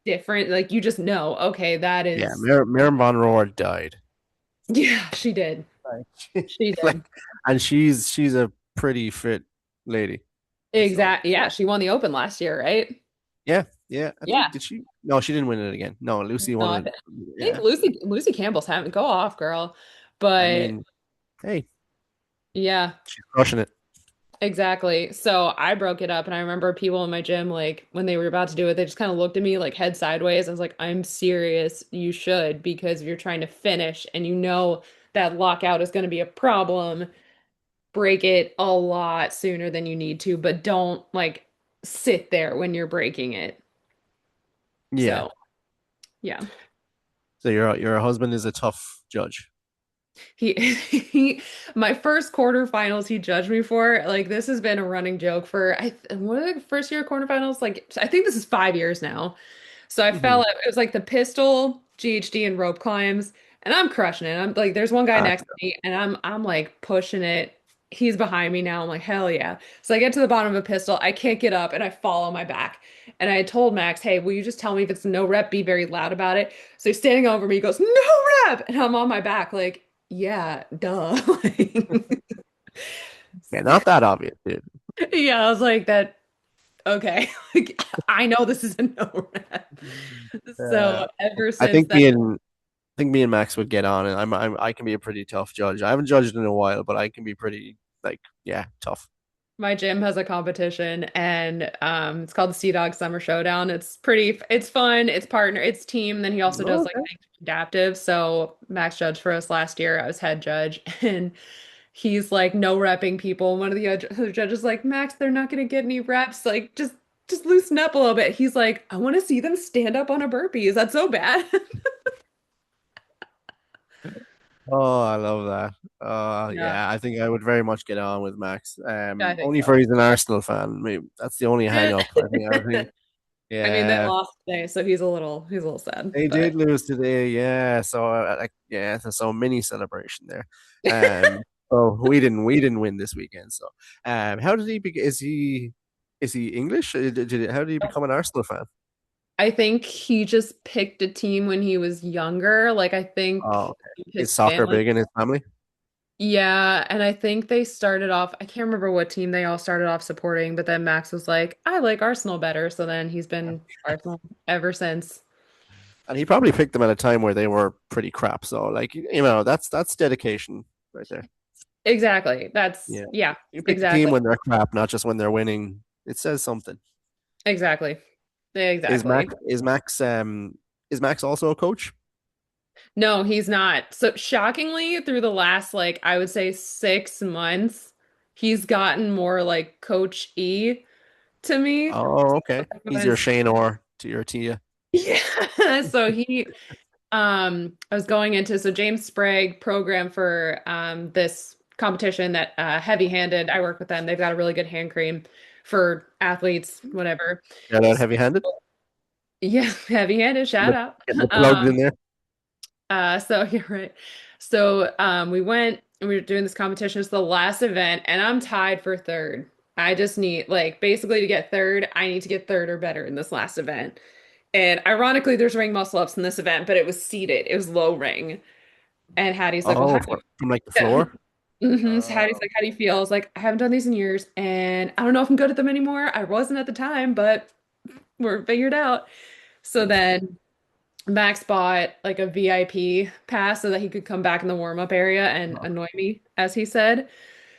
different, like you just know, okay, that yeah. is Miriam Von Rohr died. yeah, she did, Like, she like, did. and she's a pretty fit lady. So Exactly. Yeah, she won the Open last year, right? yeah, yeah. I think Yeah. did she? No, she didn't win it again. No, Lucy No, won I it. think Yeah, Lucy Campbell's having go off, girl. I But mean, hey, yeah, she's crushing it. exactly. So I broke it up and I remember people in my gym like when they were about to do it, they just kind of looked at me like head sideways. I was like, I'm serious. You should because if you're trying to finish and you know that lockout is going to be a problem, break it a lot sooner than you need to, but don't like sit there when you're breaking it. Yeah. So, yeah. So your husband is a tough judge. He my first quarterfinals he judged me for like this has been a running joke for what are the first year quarterfinals like I think this is 5 years now. So I fell Hmm. out. It was like the pistol, GHD, and rope climbs, and I'm crushing it. I'm like, there's one guy Uh, next to me, and I'm like pushing it. He's behind me now. I'm like, hell yeah. So I get to the bottom of a pistol. I can't get up, and I fall on my back. And I told Max, hey, will you just tell me if it's no rep? Be very loud about it. So he's standing over me. He goes, no rep, and I'm on my back, like, yeah, duh. yeah, not that obvious, dude. Yeah, I was like that. Okay, like, I know this is a no rep. Uh, So ever I since think that. me and Max would get on, and I can be a pretty tough judge. I haven't judged in a while, but I can be pretty like yeah, tough. My gym has a competition and it's called the Sea Dog Summer Showdown. It's fun, it's partner, it's team. Then he also does like Okay. things adaptive. So Max judged for us last year. I was head judge and he's like no repping people. One of the other judges like, Max, they're not gonna get any reps. Like just loosen up a little bit. He's like, I want to see them stand up on a burpee. Is that so bad? Oh, I love that. Yeah, Yeah, I think I would very much get on with Max. I think Only for so. he's an Arsenal fan. Maybe that's the only hang up. I think, I mean, they yeah, lost today, so he's a little sad, they but did lose today. Yeah, so like, yeah, so mini celebration there. So we didn't win this weekend. So, how did he be? Is he English? How did he become an Arsenal fan? I think he just picked a team when he was younger. Like I Oh, think okay. Is his soccer family. big in his family? Yeah, and I think they started off, I can't remember what team they all started off supporting, but then Max was like, I like Arsenal better. So then he's been Arsenal ever since. And he probably picked them at a time where they were pretty crap. So, like, that's dedication right there. Exactly. That's Yeah. yeah, You pick the team exactly. when they're crap, not just when they're winning. It says something. Exactly. Is Max Exactly. is Max is Max also a coach? No, he's not. So shockingly, through the last like I would say 6 months, he's gotten more like Coach E to me. Oh, okay. He's your Was Shane or to your Tia. Yeah. So I was going into, so James Sprague program for this competition that heavy-handed. I work with them. They've got a really good hand cream for athletes, whatever. Yeah, that So, heavy-handed. yeah, heavy-handed, shout out. Getting the plugs Um, in there. so you're right. So we went and we were doing this competition. It's the last event, and I'm tied for third. I just need, like, basically to get third, I need to get third or better in this last event. And ironically, there's ring muscle ups in this event, but it was seated. It was low ring. And Hattie's like, well, Oh, how do you from like the yeah. floor. So Hattie's Oh, like, how do you feel? I was like, I haven't done these in years, and I don't know if I'm good at them anymore. I wasn't at the time, but we're figured out. So then Max bought like a VIP pass so that he could come back in the warm-up area and annoy me, as he said.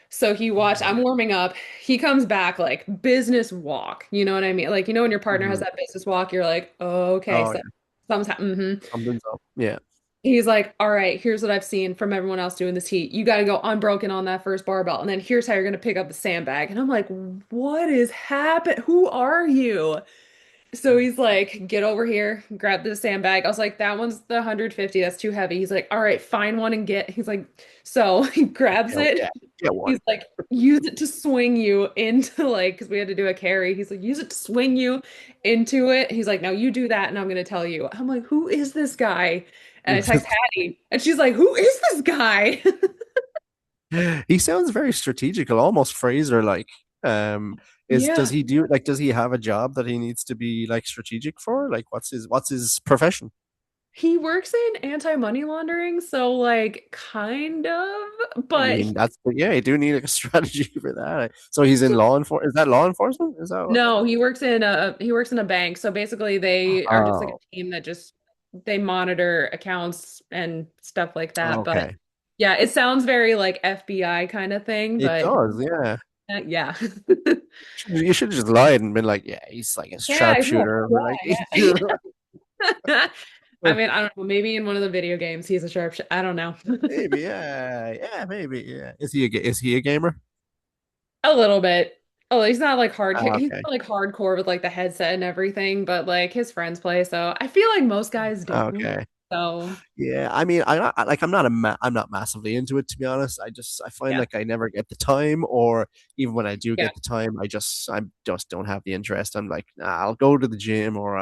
So he watched, I'm warming up. He comes back like business walk. You know what I mean? Like, when your partner has mhm. that business walk, you're like, oh, okay, Oh so yeah, something's happening. something's up. Yeah. He's like, all right, here's what I've seen from everyone else doing this heat. You got to go unbroken on that first barbell. And then here's how you're going to pick up the sandbag. And I'm like, what is happening? Who are you? So he's like, get over here, grab the sandbag. I was like, that one's the 150. That's too heavy. He's like, all right, find one and get. He's like, so he grabs Yeah, it. yeah, get one. He's like, use it to swing you into, like, because we had to do a carry. He's like, use it to swing you into it. He's like, now you do that and I'm going to tell you. I'm like, who is this guy? And I text Hattie and she's like, who is this guy? He sounds very strategical, almost Fraser like. Um, is does Yeah. he do like does he have a job that he needs to be like strategic for? Like what's his profession? He works in anti-money laundering, so like kind of, I but mean, yeah, you do need a strategy for that. So he's in law enforcement. Is that law enforcement? Is that what? no, he works in a bank. So basically they are just like Oh, a team that just they monitor accounts and stuff like that. But okay. yeah, it sounds very like FBI kind of thing, It but does, yeah. yeah. You should have just lied and been like, yeah, he's like a Yeah, he's like, sharpshooter. We're like, yeah, yeah. I mean, I don't know, maybe in one of the video games he's a sharpshooter. I don't know. maybe, yeah, yeah, maybe, yeah. Is he a gamer? A little bit. Oh, he's not like he's Okay, not like hardcore with like the headset and everything, but like his friends play, so I feel like most guys don't. okay. So Yeah, I mean, I'm not massively into it to be honest. I find yeah. like I never get the time, or even when I do Yeah. get the time, I just don't have the interest. I'm like, nah, I'll go to the gym, or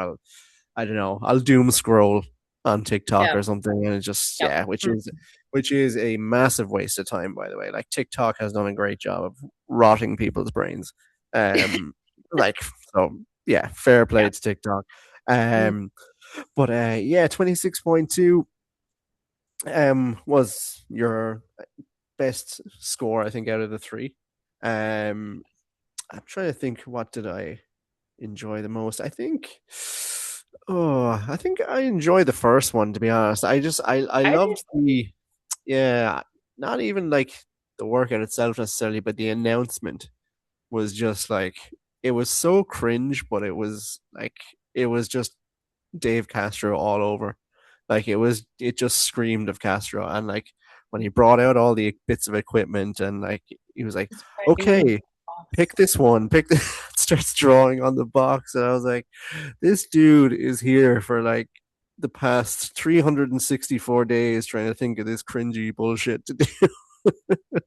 I don't know, I'll doom scroll on TikTok Yeah. or something, and it just Yep. yeah, which is a massive waste of time, by the way. Like TikTok has done a great job of rotting people's brains. Um, like so, yeah, fair play Yeah. to TikTok. Mm. But yeah, 26.2 was your best score, I think, out of the three. Um, I'm trying to think, what did I enjoy the most? I think I enjoyed the first one, to be honest. I I did. loved yeah, not even like the workout itself necessarily, but the announcement was just like, it was so cringe, but it was just Dave Castro all over. Like it just screamed of Castro. And like when he brought out all the bits of equipment, and like he was like, Just writing on the okay, pick box. this one, pick this, starts drawing on the box. And I was like, this dude is here for like the past 364 days trying to think of this cringy bullshit to do.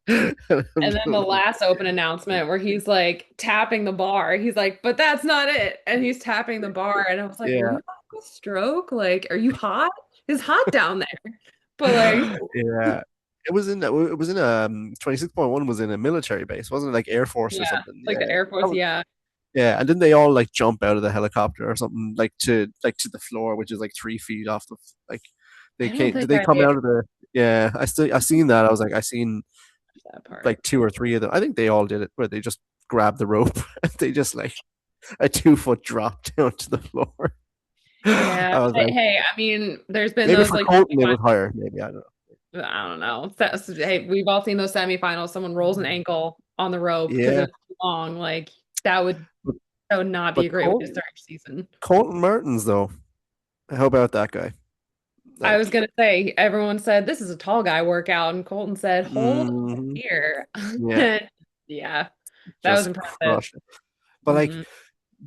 And then the last open announcement where he's like tapping the bar. He's like, but that's not it. And he's tapping the bar. And I was like, are Yeah. you having a stroke? Like, are you hot? It's hot down there. But like, Yeah. It was in 26.1 was in a military base, wasn't it, like Air Force or yeah, something? like the Yeah. Air Force. Yeah. Yeah, and then they all like jump out of the helicopter or something, like to the floor, which is like 3 feet off the like they I don't can't. think Did they I come out of the? Yeah, I seen that. I was like, I seen watched that part. like two or three of them. I think they all did it where they just grabbed the rope and they just like a 2 foot drop down to the floor. Yeah. I was But like, hey, I mean, there's been maybe those for like Colton it was higher. Maybe I don't know. I don't know. Hey, we've all seen those semifinals. Someone rolls an ankle on the rope because Yeah, it's too long. Like that would but, that would not be but a great way to start your season. Colton Mertens though. How about that guy? I was Like, gonna say, everyone said this is a tall guy workout, and Colton said, "Hold mhm, here." yeah, Yeah, that was just impressive. crushed it. But like Hmm.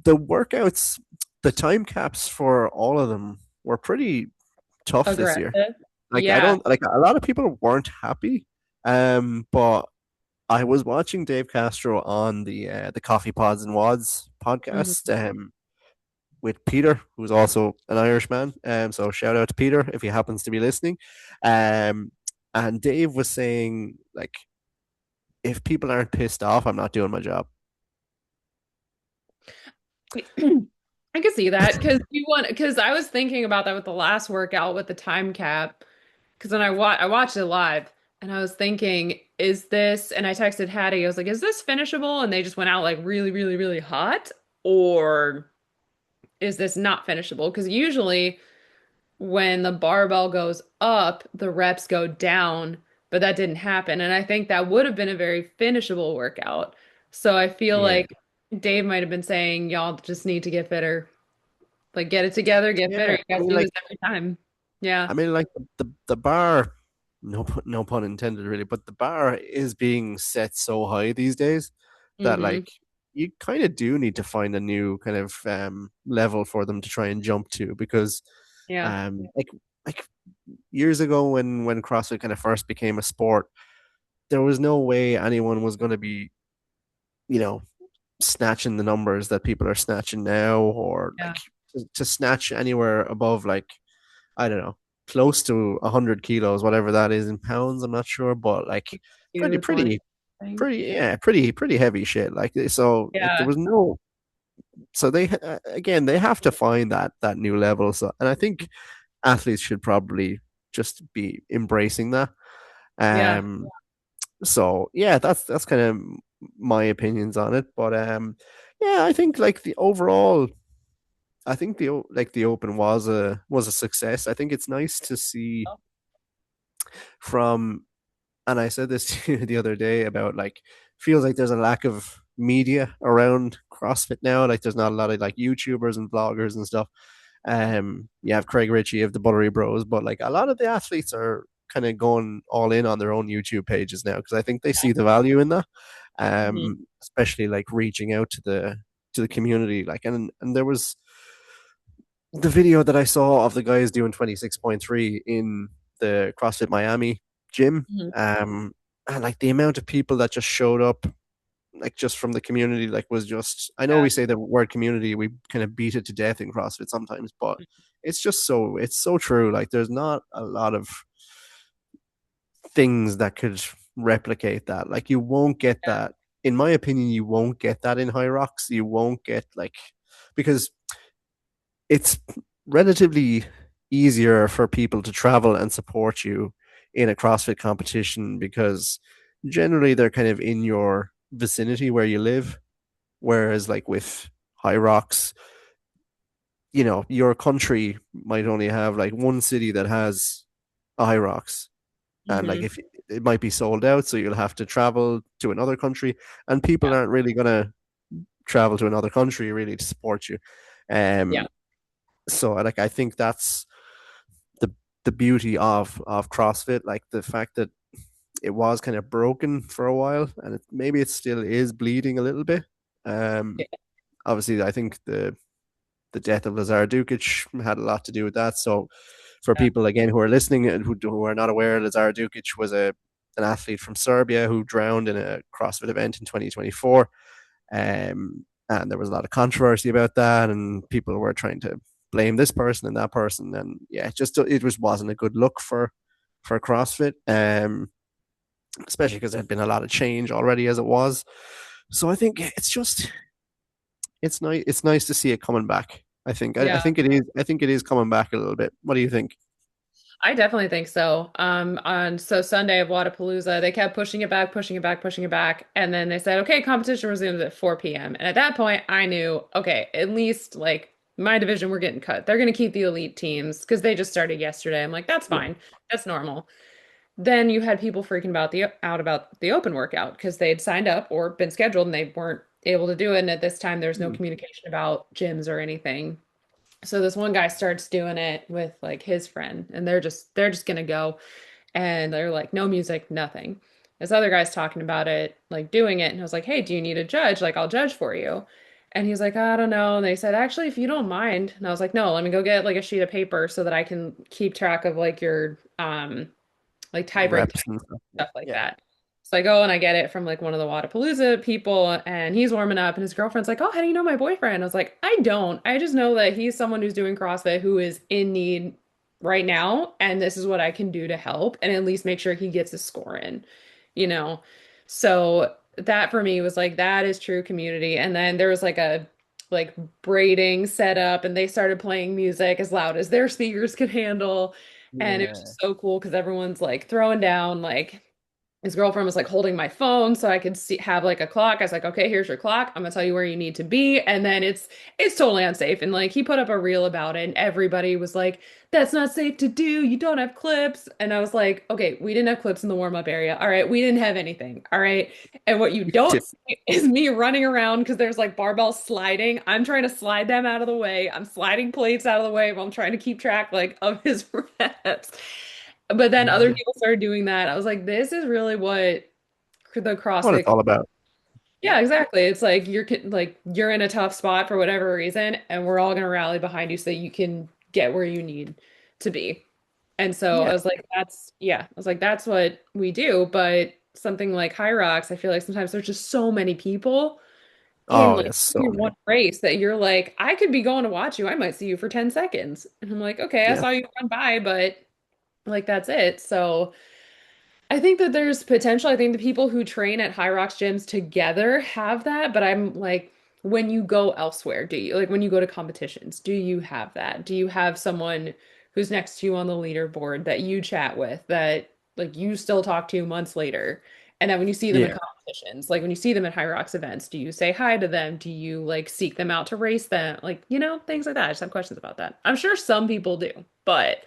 the workouts. the time caps for all of them were pretty tough this year. Aggressive. Like I Yeah. don't like a lot of people weren't happy. But I was watching Dave Castro on the Coffee Pods and Wads podcast Mhm. with Peter, who's also an Irishman. So shout out to Peter if he happens to be listening. Um and Dave was saying like if people aren't pissed off, I'm not doing my job. I could see that because I was thinking about that with the last workout with the time cap. Because when I watched it live and I was thinking, is this, and I texted Hattie, I was like, is this finishable? And they just went out like really, really, really hot, or is this not finishable? Because usually when the barbell goes up, the reps go down, but that didn't happen. And I think that would have been a very finishable workout. So I feel Yeah. like Dave might have been saying, y'all just need to get fitter. Like, get it together, get fitter. Yeah. You guys do this every time. Yeah. I mean, like the bar, no pun intended, really, but the bar is being set so high these days that Hmm. like you kind of do need to find a new kind of level for them to try and jump to because Yeah. like years ago when CrossFit kind of first became a sport, there was no way anyone was going to be, you know, snatching the numbers that people are snatching now, or like Yeah. to snatch anywhere above like I don't know, close to 100 kilos, whatever that is in pounds. I'm not sure, but like pretty, 220, pretty, I think. pretty, yeah, pretty heavy shit. Like so, like there Yeah. was no. So they again they have to find that new level. So and I think athletes should probably just be embracing that. Yeah. Um. So yeah, that's kind of my opinions on it. But yeah, I think like the overall. I think the open was a success. I think it's nice to see from and I said this to you the other day about like feels like there's a lack of media around CrossFit now. Like there's not a lot of like YouTubers and bloggers and stuff. You have Craig Ritchie, you have the Buttery Bros, but like a lot of the athletes are kind of going all in on their own YouTube pages now because I think they see the value in that. Mhm. Especially like reaching out to the community. Like and there was the video that I saw of the guys doing 26.3 in the CrossFit Miami gym. Mhm. And like the amount of people that just showed up, like just from the community, like was just, I know Yeah. we say the word community, we kind of beat it to death in CrossFit sometimes, but it's so true. Like there's not a lot of things that could replicate that. Like you won't get Yeah. that. In my opinion, you won't get that in High Rocks. You won't get like, because it's relatively easier for people to travel and support you in a CrossFit competition because generally they're kind of in your vicinity where you live. Whereas, like with High Rocks, your country might only have like one city that has a High Rocks. And like Hmm. if it might be sold out, so you'll have to travel to another country, and people Yeah. aren't really gonna travel to another country really to support you. Yeah. Um, so like I think that's the the beauty of CrossFit, like the fact that it was kind of broken for a while, and maybe it still is bleeding a little bit. Yeah. Obviously, I think the death of Lazar Dukic had a lot to do with that. So, for people again who are listening and who are not aware, Lazar Dukic was an athlete from Serbia who drowned in a CrossFit event in 2024. And there was a lot of controversy about that, and people were trying to blame this person and that person, and yeah, it just wasn't a good look for CrossFit, especially because there had been a lot of change already as it was. So I think it's nice. It's nice to see it coming back. I think. I Yeah. think it is. I think it is coming back a little bit. What do you think? I definitely think so. On so Sunday of Wodapalooza, they kept pushing it back, pushing it back, pushing it back, and then they said, "Okay, competition resumes at 4 p.m." And at that point, I knew, okay, at least like my division, we're getting cut. They're going to keep the elite teams because they just started yesterday. I'm like, that's Yeah. fine, that's normal. Then you had people freaking about the open workout because they'd signed up or been scheduled and they weren't able to do it. And at this time, there's no Mm. communication about gyms or anything. So this one guy starts doing it with like his friend, and they're just gonna go, and they're like, no music, nothing. This other guy's talking about it, like doing it, and I was like, hey, do you need a judge? Like, I'll judge for you. And he's like, I don't know. And they said, actually, if you don't mind. And I was like, no, let me go get like a sheet of paper so that I can keep track of like your like tie break Reps and stuff. stuff like Yeah. that. So I go and I get it from like one of the Wodapalooza people, and he's warming up, and his girlfriend's like, "Oh, how do you know my boyfriend?" I was like, "I don't. I just know that he's someone who's doing CrossFit who is in need right now, and this is what I can do to help, and at least make sure he gets his score in, you know." So that for me was like that is true community. And then there was like a like braiding setup, and they started playing music as loud as their speakers could handle. And it was Yeah. just so cool because everyone's like throwing down like his girlfriend was like holding my phone so I could see have like a clock. I was like, okay, here's your clock. I'm gonna tell you where you need to be. And then it's totally unsafe. And like he put up a reel about it and everybody was like, that's not safe to do. You don't have clips. And I was like, okay, we didn't have clips in the warm-up area. All right, we didn't have anything. All right. And what you don't see is me running around because there's like barbells sliding. I'm trying to slide them out of the way. I'm sliding plates out of the way while I'm trying to keep track like of his reps. But then other people started doing that. I was like, this is really what the What it's CrossFit. all about. Yeah, exactly. It's like you're in a tough spot for whatever reason, and we're all gonna rally behind you so that you can get where you need to be. And so I Yeah. was like, I was like, that's what we do. But something like High Rocks, I feel like sometimes there's just so many people in Oh, like yes, so your one many. race that you're like, I could be going to watch you. I might see you for 10 seconds. And I'm like, okay, I Yeah. saw you run by, but like that's it. So I think that there's potential. I think the people who train at High Rocks gyms together have that, but I'm like, when you go elsewhere, do you like when you go to competitions, do you have that? Do you have someone who's next to you on the leaderboard that you chat with that like you still talk to months later? And then when you see them in Yeah. competitions, like when you see them at High Rocks events, do you say hi to them? Do you like seek them out to race them? Like, things like that. I just have questions about that. I'm sure some people do, but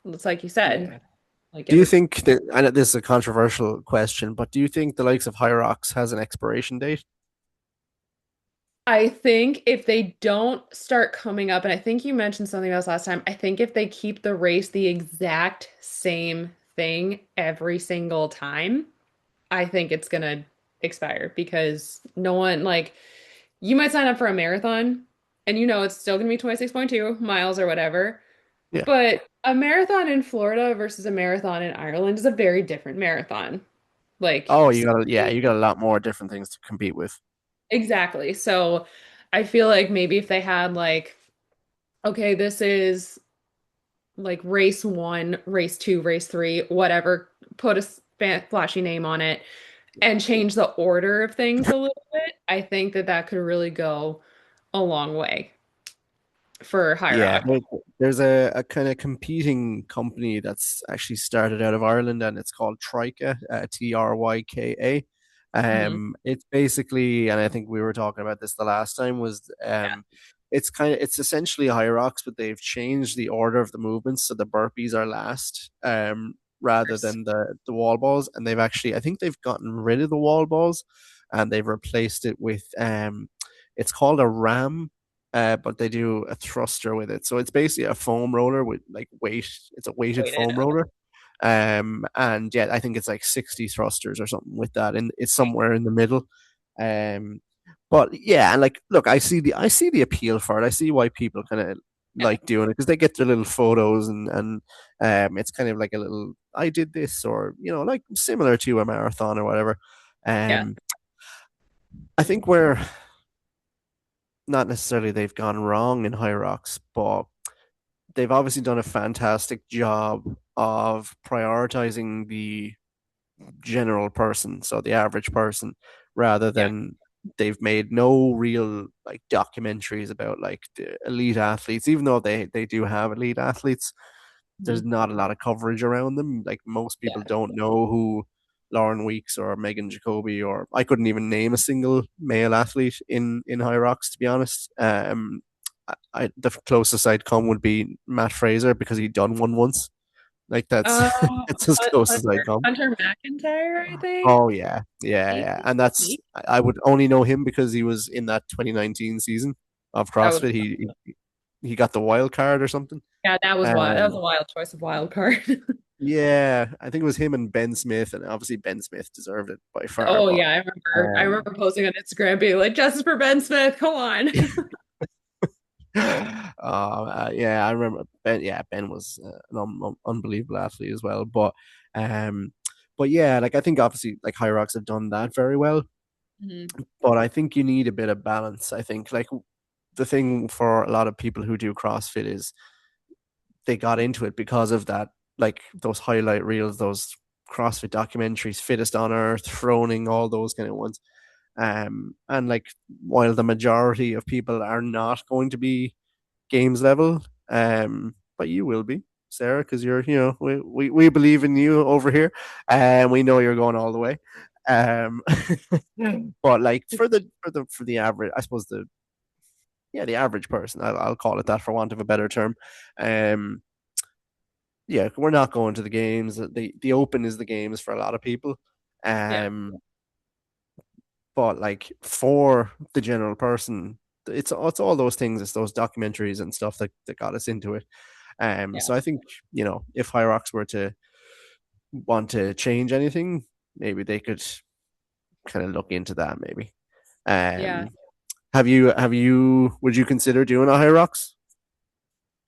it's like you said, Yeah. like Do if you it's think that, I know this is a controversial question, but do you think the likes of High Rocks has an expiration date? I think if they don't start coming up, and I think you mentioned something else last time, I think if they keep the race the exact same thing every single time, I think it's gonna expire because no one like you might sign up for a marathon and it's still gonna be 26.2 miles or whatever, Yeah. but a marathon in Florida versus a marathon in Ireland is a very different marathon. Like, Oh, you got a lot more different things to compete with. exactly. So I feel like maybe if they had like, okay, this is like race one, race two, race three, whatever, put a flashy name on it and change the order of things a little bit, I think that that could really go a long way for High Yeah, Rock. there's a kind of competing company that's actually started out of Ireland and it's called Tryka, Tryka. Hmm. It's basically, and I think we were talking about this the last time, was Yeah. it's essentially high rocks, but they've changed the order of the movements so the burpees are last, rather than the wall balls, and they've actually, I think they've gotten rid of the wall balls and they've replaced it with it's called a ram, but they do a thruster with it. So it's basically a foam roller with like weight. It's a weighted Waited. foam roller. And yeah, I think it's like 60 thrusters or something with that, and it's Okay. somewhere in the middle. Um, but yeah, and like, look, I see the appeal for it. I see why people kind of Yeah. like doing it because they get their little photos and it's kind of like a little I did this, or like similar to a marathon or whatever. Yeah. Um, I think we're not necessarily they've gone wrong in High Rocks, but they've obviously done a fantastic job of prioritizing the general person, so the average person, rather Yeah. than they've made no real like documentaries about like the elite athletes, even though they do have elite athletes. There's Mhm. not a lot of coverage around them. Like most people Yeah. don't know who Lauren Weeks or Megan Jacoby, or I couldn't even name a single male athlete in High Rocks, to be honest. The closest I'd come would be Matt Fraser because he'd done one once. Like that's Oh, that's as close as I'd come. Hunter McIntyre, I think. Oh yeah, yeah, He, yeah. And that's he, I would only know him because he was in that 2019 season of that was CrossFit. He got the wild card or something. yeah, that was wild. That was Um, a wild choice of wild card. Yeah, I think it was him and Ben Smith, and obviously Ben Smith deserved it by far. Oh But yeah, I remember. I um, remember posting on Instagram being like, "Justice for Ben Smith, come on." yeah, I remember Ben. Yeah, Ben was an unbelievable athlete as well. Um, but yeah, like I think obviously like High Rocks have done that very well. Mhm. But I think you need a bit of balance. I think like the thing for a lot of people who do CrossFit is they got into it because of that, like those highlight reels, those CrossFit documentaries, Fittest on Earth, Froning, all those kind of ones. And like while the majority of people are not going to be games level, but you will be, Sarah, because you're, we believe in you over here, and we know you're going all the way. Um, but like for the average, I suppose the average person, I'll call it that for want of a better term. Um, yeah, we're not going to the games. The open is the games for a lot of people. Yeah, Um, but like for the general person, it's all those things. It's those documentaries and stuff that got us into it. yeah, So I think if High Rocks were to want to change anything, maybe they could kind of look into that. Maybe. yeah. Um, have you would you consider doing a High Rocks?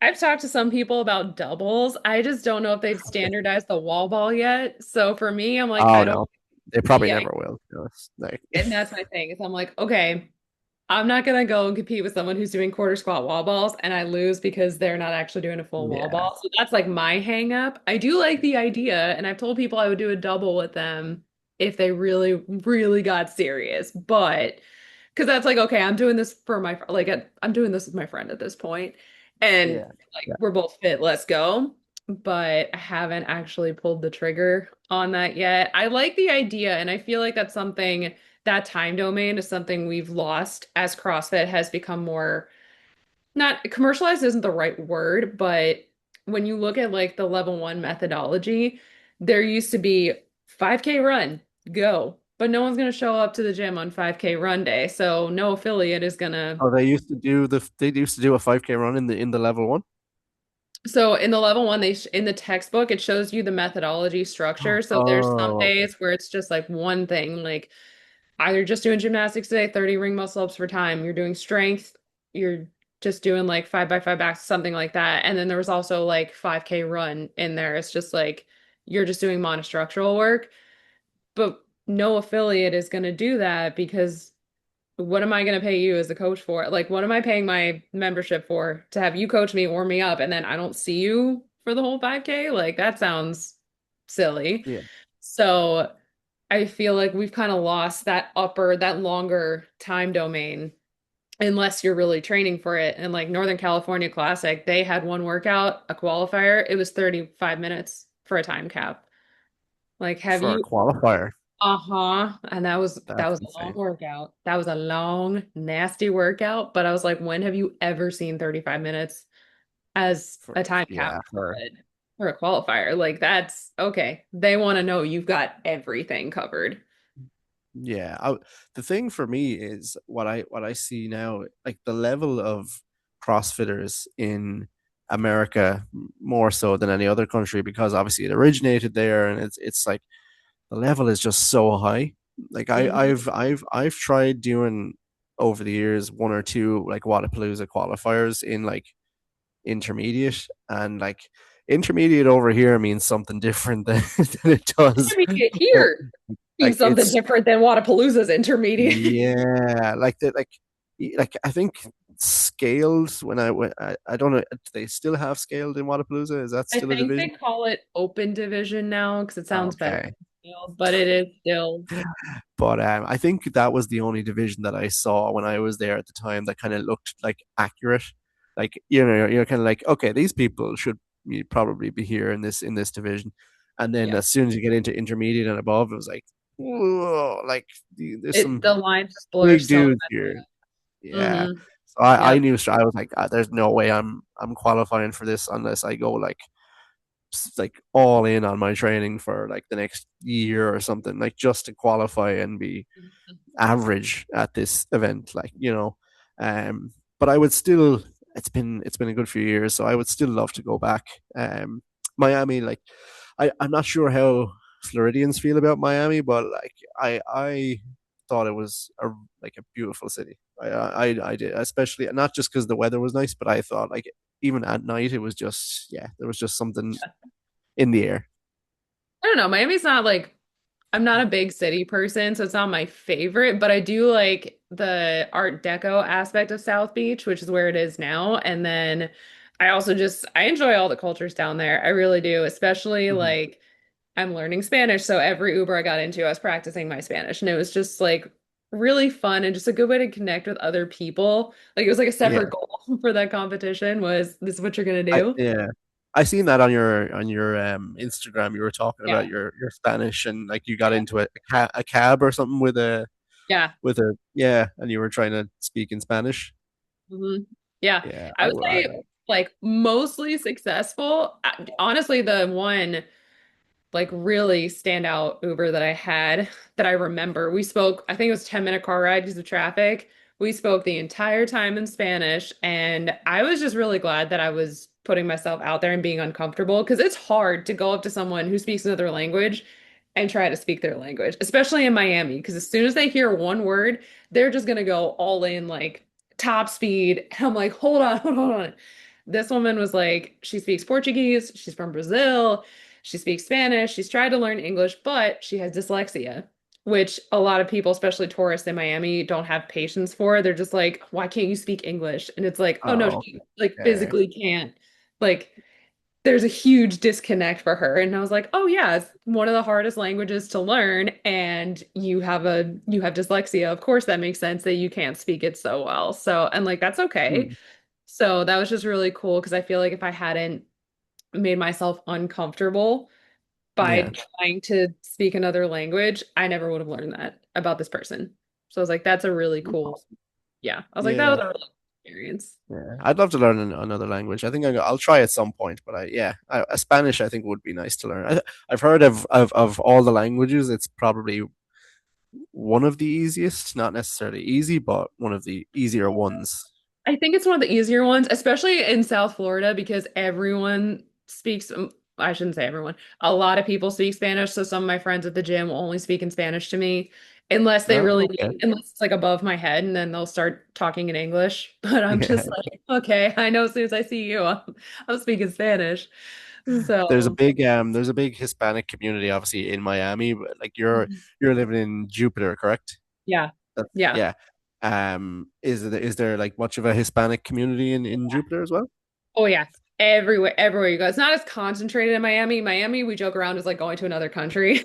I've talked to some people about doubles. I just don't know if they've standardized the wall ball yet. So for me, I'm like, Oh I don't, no, they probably yeah. never will. To be honest. Like, And that's my thing. Is I'm like, okay, I'm not gonna go and compete with someone who's doing quarter squat wall balls and I lose because they're not actually doing a full wall yeah, ball. So that's like my hang up. I do like the idea, and I've told people I would do a double with them if they really, really got serious. But because that's like, okay, I'm doing this for my like I'm doing this with my friend at this point, and yeah, like yeah. we're both fit, let's go. But I haven't actually pulled the trigger on that yet. I like the idea, and I feel like that's something that time domain is something we've lost as CrossFit has become more, not commercialized isn't the right word, but when you look at like the level one methodology, there used to be 5K run, go. But no one's going to show up to the gym on 5K run day. So no affiliate is going to. Oh, they used to do a 5K run in the level one. So in the level one, in the textbook, it shows you the methodology structure. So there's some Oh, okay. days where it's just like one thing, like either just doing gymnastics today, 30 ring muscle ups for time. You're doing strength. You're just doing like 5x5 backs, something like that. And then there was also like 5K run in there. It's just like you're just doing monostructural work, but no affiliate is going to do that because what am I going to pay you as a coach for? Like, what am I paying my membership for to have you coach me, warm me up, and then I don't see you for the whole 5K? Like, that sounds silly. Yeah, So I feel like we've kind of lost that longer time domain unless you're really training for it. And like Northern California Classic, they had one workout, a qualifier. It was 35 minutes for a time cap. Like, have for a you? qualifier. Uh-huh. And that That's was a long insane. workout. That was a long, nasty workout. But I was like, when have you ever seen 35 minutes as For a time cap yeah, for for a qualifier? Like, that's okay. They want to know you've got everything covered. yeah. The thing for me is what I see now, like the level of CrossFitters in America more so than any other country, because obviously it originated there, and it's like the level is just so high. Like Mhm. I've tried doing over the years one or two like Wodapalooza qualifiers in like intermediate, and like intermediate over here means something different than, than it does. Intermediate here means Like something it's different than Wodapalooza's intermediate. yeah, like I think scaled when I went. I don't know. Do they still have scaled in Wadapalooza? Is that I still a think they division? call it open division now because it sounds better Okay. than scaled, but it is still. But I think that was the only division that I saw when I was there at the time that kind of looked like accurate. Like you're kind of like, okay, these people should probably be here in this division. And then Yeah. as soon as you get into intermediate and above, it was like, whoa, like there's some The lines just blur big so dudes here. much. Yeah. Mm-hmm. So I Yep. knew I was like, there's no way I'm qualifying for this unless I go like all in on my training for like the next year or something, like just to qualify and be average at this event, but I would still, it's been a good few years, so I would still love to go back. Miami, like I'm not sure how Floridians feel about Miami, but like I thought it was like a beautiful city. I did, especially not just because the weather was nice, but I thought like even at night it was just yeah, there was just something in the air. I don't know. Miami's not like I'm not a big city person, so it's not my favorite, but I do like the Art Deco aspect of South Beach, which is where it is now. And then I also just I enjoy all the cultures down there. I really do, especially Mhm. like I'm learning Spanish, so every Uber I got into, I was practicing my Spanish, and it was just like really fun and just a good way to connect with other people. Like it was like a Yeah, separate goal for that competition was this is what you're gonna do? yeah. I seen that on your Instagram. You were talking Yeah. about your Spanish and like you got Yeah. into a cab or something Yeah. with a yeah, and you were trying to speak in Spanish. hmm Yeah. Yeah, I would say like mostly successful. Honestly, the one like really standout Uber that I had that I remember. We spoke, I think it was 10-minute car ride because of traffic. We spoke the entire time in Spanish, and I was just really glad that I was putting myself out there and being uncomfortable because it's hard to go up to someone who speaks another language and try to speak their language, especially in Miami, because as soon as they hear one word, they're just gonna go all in like top speed. And I'm like, hold on, hold on, hold on. This woman was like, she speaks Portuguese, she's from Brazil. She speaks Spanish. She's tried to learn English, but she has dyslexia, which a lot of people, especially tourists in Miami, don't have patience for. They're just like, why can't you speak English? And it's like, oh no, oh, she like okay. physically can't. Like there's a huge disconnect for her. And I was like, oh yeah, it's one of the hardest languages to learn. And you have dyslexia. Of course that makes sense that you can't speak it so well. So and like that's okay. Hmm. So that was just really cool because I feel like if I hadn't made myself uncomfortable by Yeah. trying to speak another language, I never would have learned that about this person. So I was like, that's a really cool, yeah. I was like, that Yeah. was a really cool experience. Yeah. I'd love to learn another language. I think I'll try at some point, but yeah, a Spanish I think would be nice to learn. I've heard of all the languages, it's probably one of the easiest, not necessarily easy, but one of the easier ones. I think it's one of the easier ones, especially in South Florida, because everyone speaks, I shouldn't say everyone, a lot of people speak Spanish. So some of my friends at the gym will only speak in Spanish to me unless they No, really okay. need, unless it's like above my head, and then they'll start talking in English. But I'm Yeah. just like, okay, I know as soon as I see you, I'm speaking Spanish. So, There's a big Hispanic community obviously in Miami, but like you're living in Jupiter, correct? yeah, That's, yeah. yeah. Is there like much of a Hispanic community in Jupiter as well? Oh yeah. Everywhere you go. It's not as concentrated in Miami. Miami, we joke around is like going to another country.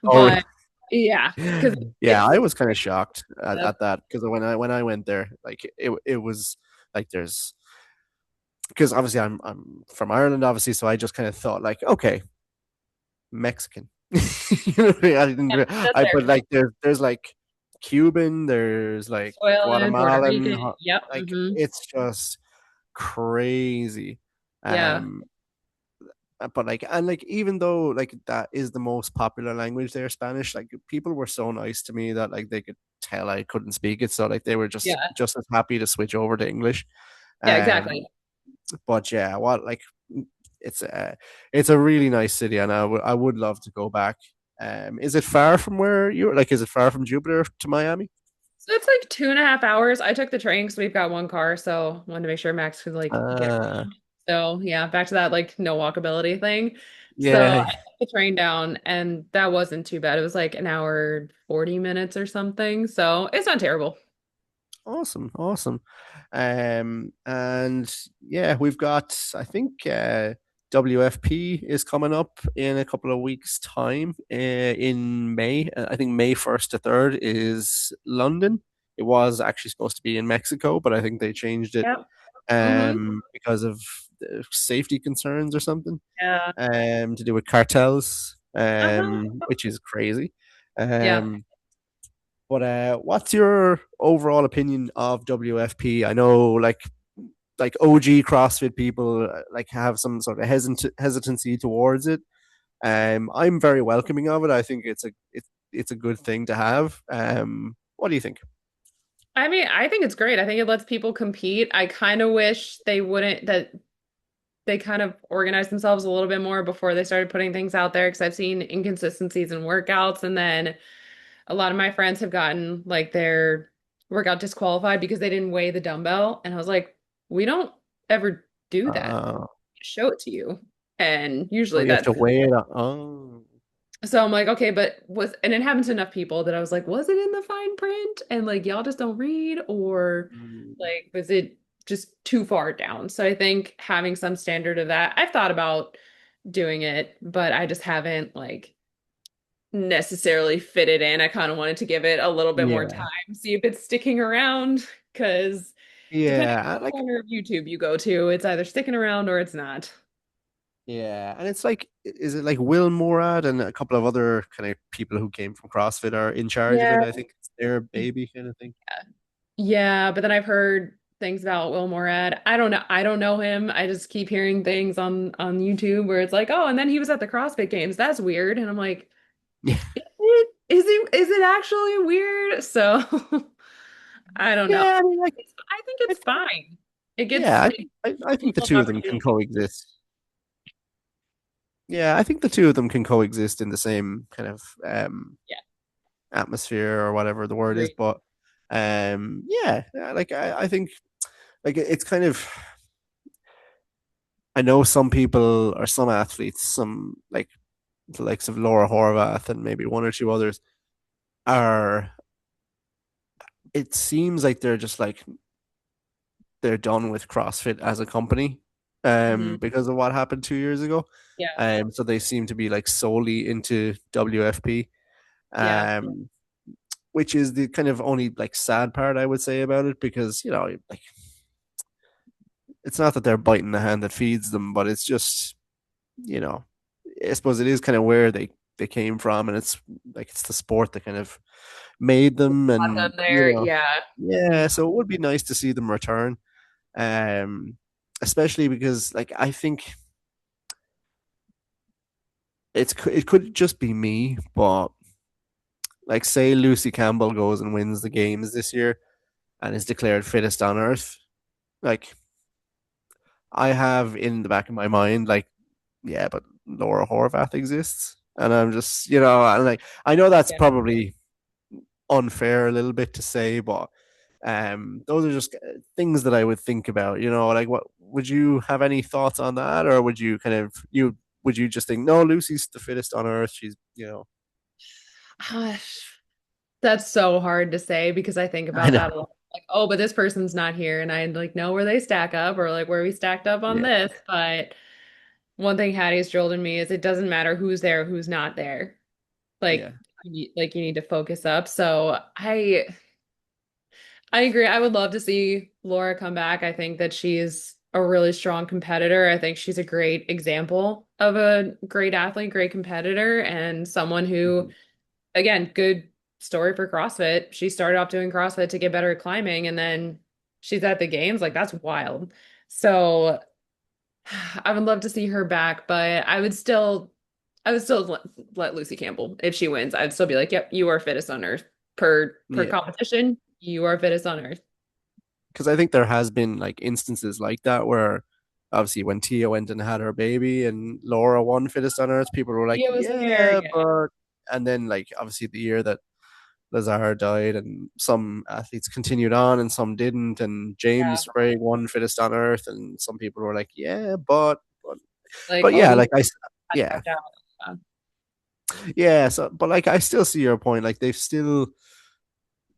Oh, But yeah, because yeah, it's I was kind of shocked uh, at that because when I went there, like it was like there's because obviously I'm from Ireland, obviously, so I just kind of thought like, okay, Mexican. You know what I mean? I didn't, yeah, that's I there. but like there's like Cuban, there's like Soylent, Puerto Guatemalan, Rican. Yep. like it's just crazy. Yeah. Um, but like and like even though like that is the most popular language there, Spanish, like people were so nice to me that like they could tell I couldn't speak it, so like they were Yeah. just as happy to switch over to English. Yeah, Um, exactly. but yeah, what like it's a really nice city, and I would love to go back. Is it far from where you like? Is it far from Jupiter to Miami? So it's like 2.5 hours. I took the train because we've got one car, so wanted to make sure Max could like get Uh, around. So yeah, back to that like no walkability thing. So I yeah, took the train down and that wasn't too bad. It was like an hour 40 minutes or something. So it's not terrible. awesome, awesome. And yeah, we've got I think WFP is coming up in a couple of weeks' time in May. I think May 1st to 3rd is London. It was actually supposed to be in Mexico, but I think they changed it Yep. Mm-hmm. because of safety concerns or something Yeah. to do with cartels, Uh-huh. which is crazy. Yeah. Um, but what's your overall opinion of WFP? I know like OG CrossFit people like have some sort of hesitancy towards it. I'm very welcoming of it. I think it's a good thing to have. What do you think? I mean, I think it's great. I think it lets people compete. I kind of wish they wouldn't that they kind of organized themselves a little bit more before they started putting things out there because I've seen inconsistencies in workouts. And then a lot of my friends have gotten like their workout disqualified because they didn't weigh the dumbbell. And I was like, we don't ever do that. Uh, Show it to you. And oh, usually you have that's to weigh it. Oh. so I'm like, okay, but and it happened to enough people that I was like, was it in the fine print? And like, y'all just don't read, or Mm. like, was it just too far down? So I think having some standard of that, I've thought about doing it, but I just haven't like necessarily fit it in. I kind of wanted to give it a little bit more Yeah. time, see if it's sticking around, because depending Yeah. on what corner of YouTube you go to, it's either sticking around or it's not. Yeah, and it's like, is it like Will Morad and a couple of other kind of people who came from CrossFit are in charge of it? Yeah. I think it's their baby kind of thing. Yeah, but then I've heard things about Will Morad. I don't know. I don't know him. I just keep hearing things on YouTube where it's like, oh, and then he was at the CrossFit Games. That's weird. And I'm like, Yeah, is it actually weird? So I don't know. yeah. I mean, like, I think I, it's fine. It gets yeah, it I gets think the people two of enough them can engagement. coexist. Yeah, I think the two of them can coexist in the same kind of Yeah, atmosphere or whatever the word is. agree. But yeah, like I think like it's kind of, I know some people or some athletes, some like the likes of Laura Horvath and maybe one or two others are, it seems like they're just like they're done with CrossFit as a company Hmm. because of what happened 2 years ago. Yeah, So they seem to be like solely into WFP. yeah, Um which is the kind of only like sad part I would say about it, because like it's not that they're biting the hand that feeds them, but it's just, you know, I suppose it is kind of where they came from, and it's like it's the sport that kind of made them, got and them there. Yeah. yeah, so it would be nice to see them return, um, especially because like I think it could just be me, but like say Lucy Campbell goes and wins the games this year and is declared fittest on earth, like I have in the back of my mind, like, yeah, but Laura Horvath exists. And I'm just, and like, I know that's Yeah. probably unfair a little bit to say, but those are just things that I would think about, like what would you have any thoughts on that? Or would you kind of, would you just think, no, Lucy's the fittest on earth. She's. Gosh, that's so hard to say because I think I about that a know. lot. Like, oh, but this person's not here, and I like know where they stack up, or like where we stacked up on Yeah. this. But one thing Hattie's drilled in me is it doesn't matter who's there, who's not there. Yeah. Like you need to focus up. So I agree. I would love to see Laura come back. I think that she's a really strong competitor. I think she's a great example of a great athlete, great competitor, and someone who, Mhm. again, good story for CrossFit. She started off doing CrossFit to get better at climbing, and then she's at the games. Like that's wild. So I would love to see her back, but I would still let Lucy Campbell if she wins. I'd still be like, "Yep, you are fittest on earth per Yeah. competition. You are fittest on earth." Because I think there has been like instances like that where obviously when Tia went and had her baby and Laura won fittest on earth, people were like, Tia was there, yeah, yeah, but and then like obviously the year that Lazar died and some athletes continued on and some didn't, and James yeah. Sprague won fittest on earth, and some people were like, yeah, but Like, oh, yeah, Lucy like I got yeah, tapped out. Yeah, yeah, so but like I still see your point, like they've still,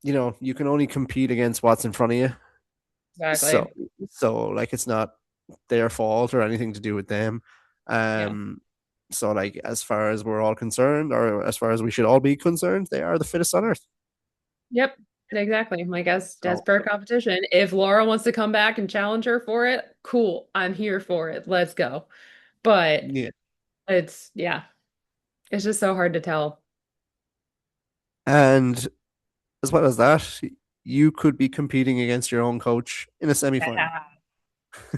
you can only compete against what's in front of you. So exactly. so like it's not their fault or anything to do with them. Yeah. Um so like as far as we're all concerned, or as far as we should all be concerned, they are the fittest on earth. Yep. Exactly. Like as So per competition, if Laura wants to come back and challenge her for it, cool. I'm here for it. Let's go. But yeah. yeah, it's just so hard to tell. And as well as that, you could be competing against your own coach in a semi-final. I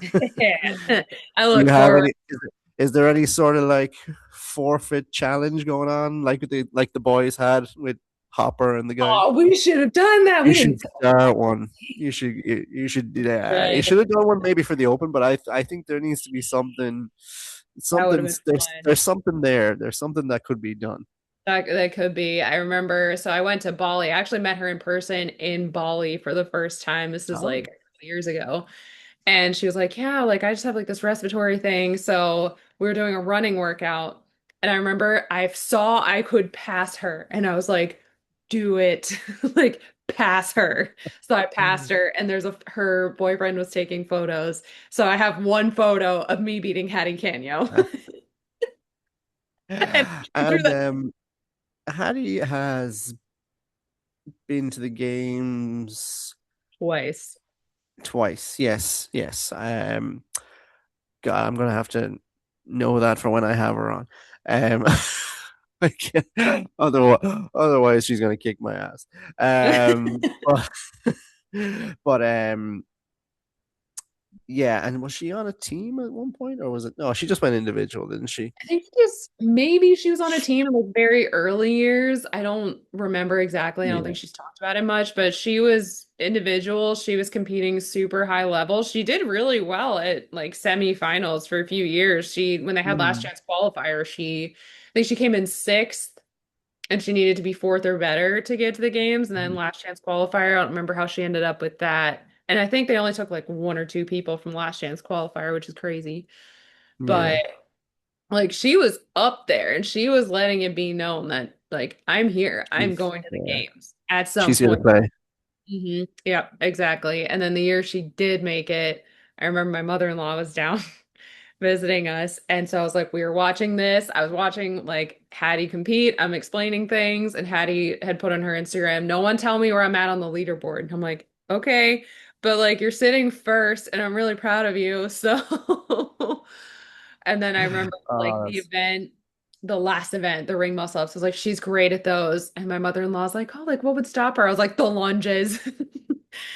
Do you look have forward. any is there any sort of like forfeit challenge going on like the boys had with Hopper and the guys. Oh, we should have done that. You We didn't should tell start one. You should yeah. You Good. should have done one maybe for the open, but I think there needs to be something That would something have been there's fun. something there. There's something that could be done. That could be. I remember, so I went to Bali. I actually met her in person in Bali for the first time. This is like Oh. a couple years ago. And she was like, yeah, like I just have like this respiratory thing. So we were doing a running workout. And I remember I saw I could pass her. And I was like, do it. Like pass her. So I passed her and her boyfriend was taking photos. So I have one photo of me beating Hattie Canyo. And through And that Hattie has been to the games twice. twice. Yes, yes. God, I'm gonna have to know that for when I have her on. Um, I otherwise she's gonna kick my ass. But but yeah. And was she on a team at one point, or was it? No, she just went individual, didn't she? I think just maybe she was on a team in like very early years. I don't remember exactly. I don't Yeah. think she's talked about it much, but she was individual. She was competing super high level. She did really well at like semifinals for a few years. When they had last Mm. chance qualifier, I think she came in sixth and she needed to be fourth or better to get to the games. And then last chance qualifier, I don't remember how she ended up with that. And I think they only took like one or two people from last chance qualifier, which is crazy. But Yeah. like she was up there and she was letting it be known that like I'm here. I'm She's going to the yeah. games at some She's here to point. play. Yeah, exactly. And then the year she did make it, I remember my mother-in-law was down visiting us. And so I was like, we were watching this. I was watching like Hattie compete. I'm explaining things, and Hattie had put on her Instagram, no one tell me where I'm at on the leaderboard. And I'm like, okay, but like you're sitting first and I'm really proud of you. So and then I remember like Oh, the that's event, the last event, the ring muscle ups. I was like, she's great at those. And my mother-in-law's like, oh, like what would stop her? I was like, the lunges.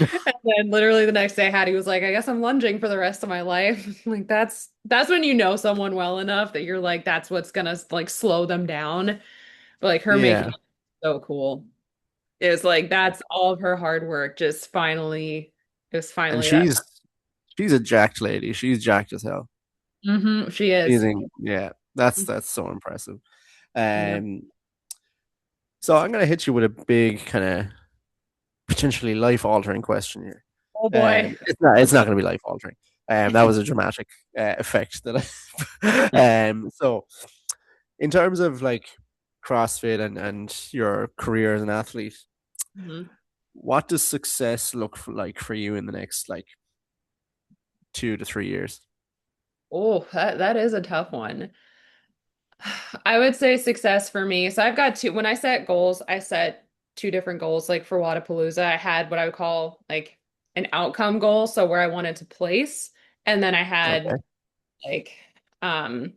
And then literally the next day, Hattie was like, I guess I'm lunging for the rest of my life. Like that's when you know someone well enough that you're like, that's what's gonna like slow them down. But like her making yeah. it so cool. It was like that's all of her hard work just finally it was And finally that she's a jacked lady. She's jacked as hell. She She's is. yeah. That's so impressive. Yeah. Um, so I'm gonna hit you with a big kind of potentially life altering question here. Oh boy. It's not gonna be life altering. That was a dramatic effect that so in terms of like CrossFit and your career as an athlete, Mhm. what does success like for you in the next like 2 to 3 years? Oh, that is a tough one. I would say success for me. So I've got two. When I set goals, I set two different goals. Like for Wodapalooza, I had what I would call like an outcome goal, so where I wanted to place, and then I had Okay. like um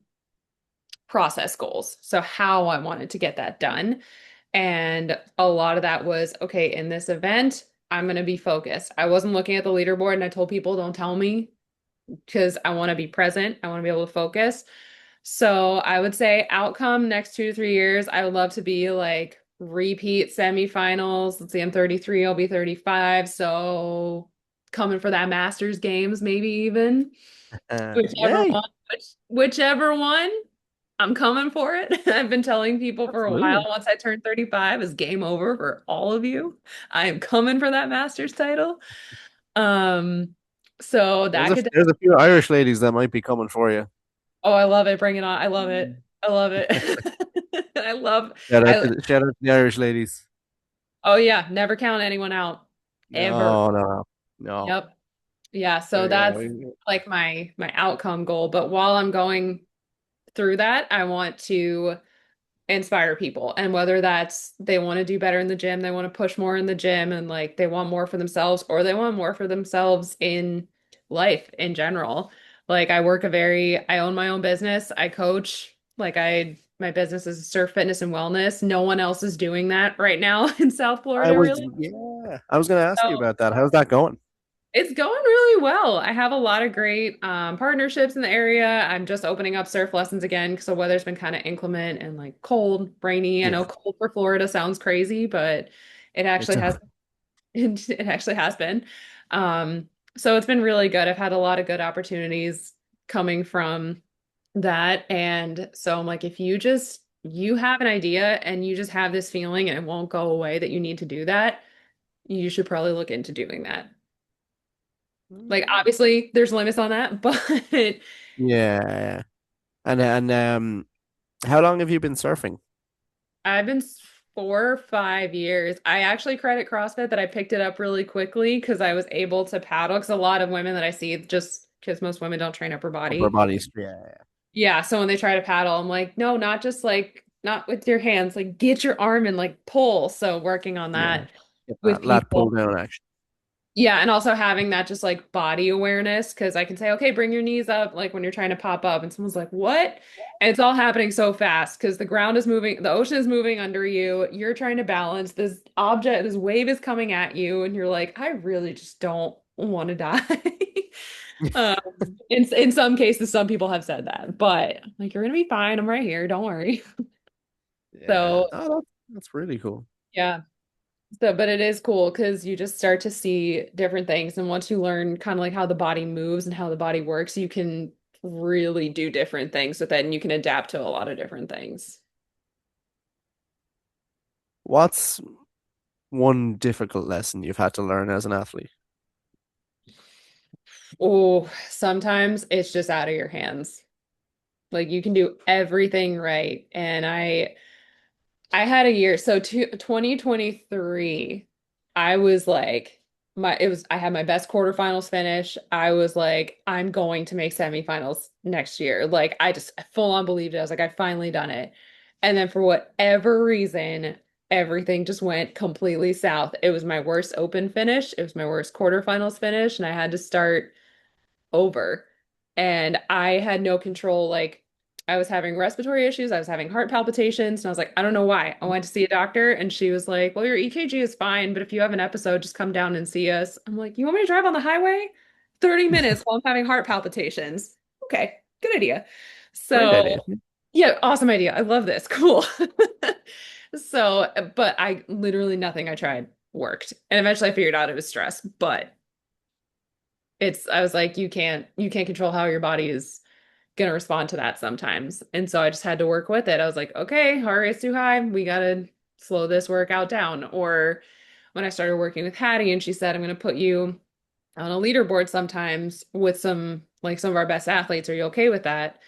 process goals. So how I wanted to get that done. And a lot of that was, okay, in this event, I'm going to be focused. I wasn't looking at the leaderboard and I told people, don't tell me because I want to be present. I want to be able to focus. So I would say outcome next 2 to 3 years, I would love to be like repeat semifinals. Let's see, I'm 33, I'll be 35. So coming for that Masters games, maybe even whichever Yay. one, whichever one, I'm coming for it. I've been telling people for a while, Absolutely. once I turn 35 is game over for all of you. I am coming for that Masters title. Um, so There's that a could, there's a few Irish ladies that might be coming for you. oh, I love it. Bring it on. I love it. I love it. I love, Shout out to the Irish ladies. oh yeah, never count anyone out ever. No, no, no, no. Yep. Yeah. So There that's you go. like my outcome goal. But while I'm going through that, I want to inspire people. And whether that's they want to do better in the gym, they want to push more in the gym and like they want more for themselves or they want more for themselves in life in general. Like I own my own business. I coach. My business is surf fitness and wellness. No one else is doing that right now in South I Florida, was really. yeah. I was gonna ask you So about that. How's that going? It's going really well. I have a lot of great partnerships in the area. I'm just opening up surf lessons again because the weather's been kind of inclement and like cold, rainy. I know Yeah, cold for Florida sounds crazy, but it it's actually a has it actually has been. So it's been really good. I've had a lot of good opportunities coming from that. And so I'm like, if you have an idea and you just have this feeling and it won't go away that you need to do that, you should probably look into doing that. Like obviously there's limits on that, but yeah. And how long have you been surfing? I've been 4 or 5 years. I actually credit CrossFit that I picked it up really quickly because I was able to paddle. Because a lot of women that I see, just because most women don't train upper Upper body. bodies. Yeah, Yeah, so when they try to paddle, I'm like, no, not just like not with your hands, like get your arm and like pull. So working on yeah. that Get with that lat pull people. down action. Yeah, and also having that just like body awareness because I can say, okay, bring your knees up like when you're trying to pop up, and someone's like, what? And it's all happening so fast because the ground is moving, the ocean is moving under you. You're trying to balance this object, this wave is coming at you, and you're like, I really just don't want to die. Um, in some cases, some people have said that, but like, you're gonna be fine. I'm right here. Don't worry. Yeah. So Oh, that's really cool. yeah. So, but it is cool because you just start to see different things. And once you learn kind of like how the body moves and how the body works, you can really do different things with it and you can adapt to a lot of different things. What's one difficult lesson you've had to learn as an athlete? Oh, sometimes it's just out of your hands. Like you can do everything right. And I had a year, so 2023, I was like, I had my best quarterfinals finish. I was like, I'm going to make semifinals next year. Like, I just full on believed it. I was like, I finally done it. And then for whatever reason, everything just went completely south. It was my worst open finish. It was my worst quarterfinals finish, and I had to start over. And I had no control. Like, I was having respiratory issues, I was having heart palpitations, and I was like, I don't know why. I went to see a doctor, and she was like, well, your EKG is fine, but if you have an episode, just come down and see us. I'm like, you want me to drive on the highway 30 minutes while I'm having heart palpitations? Okay, good idea. Great So, idea. yeah, awesome idea. I love this. Cool. So, but I literally nothing I tried worked. And eventually I figured out it was stress, but I was like, you can't control how your body is gonna respond to that sometimes. And so I just had to work with it. I was like, okay, heart rate's too high. We gotta slow this workout down. Or when I started working with Hattie and she said, I'm gonna put you on a leaderboard sometimes with some of our best athletes. Are you okay with that?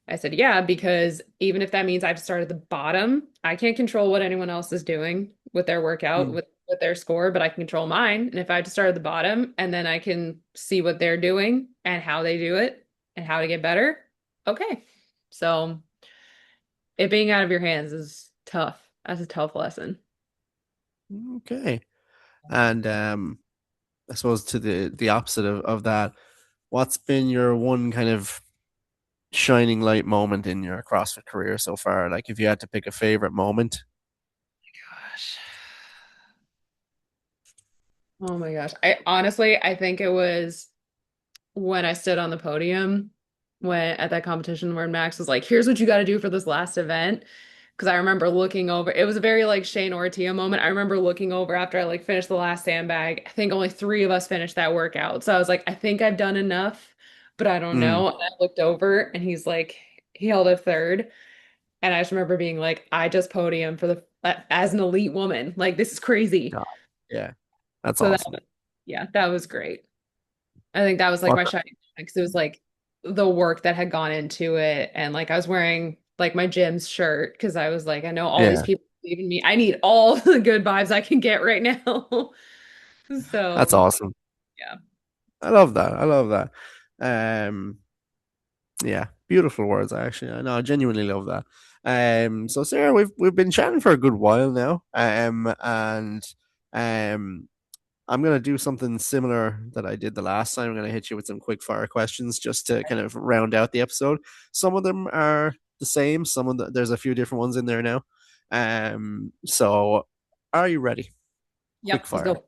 I said, yeah, because even if that means I have to start at the bottom, I can't control what anyone else is doing with their workout, Mm. with their score, but I can control mine. And if I have to start at the bottom and then I can see what they're doing and how they do it and how to get better, okay. So it being out of your hands is tough. That's a tough lesson. Okay. And I suppose to the opposite of that, what's been your one kind of shining light moment in your CrossFit career so far? Like if you had to pick a favorite moment. Gosh. Oh my gosh. I think it was when I stood on the podium when at that competition where Max was like, here's what you got to do for this last event. Because I remember looking over, it was a very like Shane Ortia moment. I remember looking over after I like finished the last sandbag. I think only three of us finished that workout. So I was like, I think I've done enough, but I don't Mm, know. And I looked over and he's like, he held a third. And I just remember being like, I just podium for the as an elite woman. Like, this is crazy. God. Yeah, that's So that, awesome. yeah, that was great. I think that was like What? my shining because it was like the work that had gone into it. And like I was wearing like my gym's shirt because I was like, I know all these Yeah, people believe in me. I need all the good vibes I can get right now. that's So awesome. yeah. I love that. I love that. Um, yeah, beautiful words. Actually, I know. I genuinely love that. So Sarah, we've been chatting for a good while now. And um, I'm gonna do something similar that I did the last time. I'm gonna hit you with some quick fire questions just to kind of round out the episode. Some of them are the same. There's a few different ones in there now. So are you ready? Quick Yep, let's fire. go.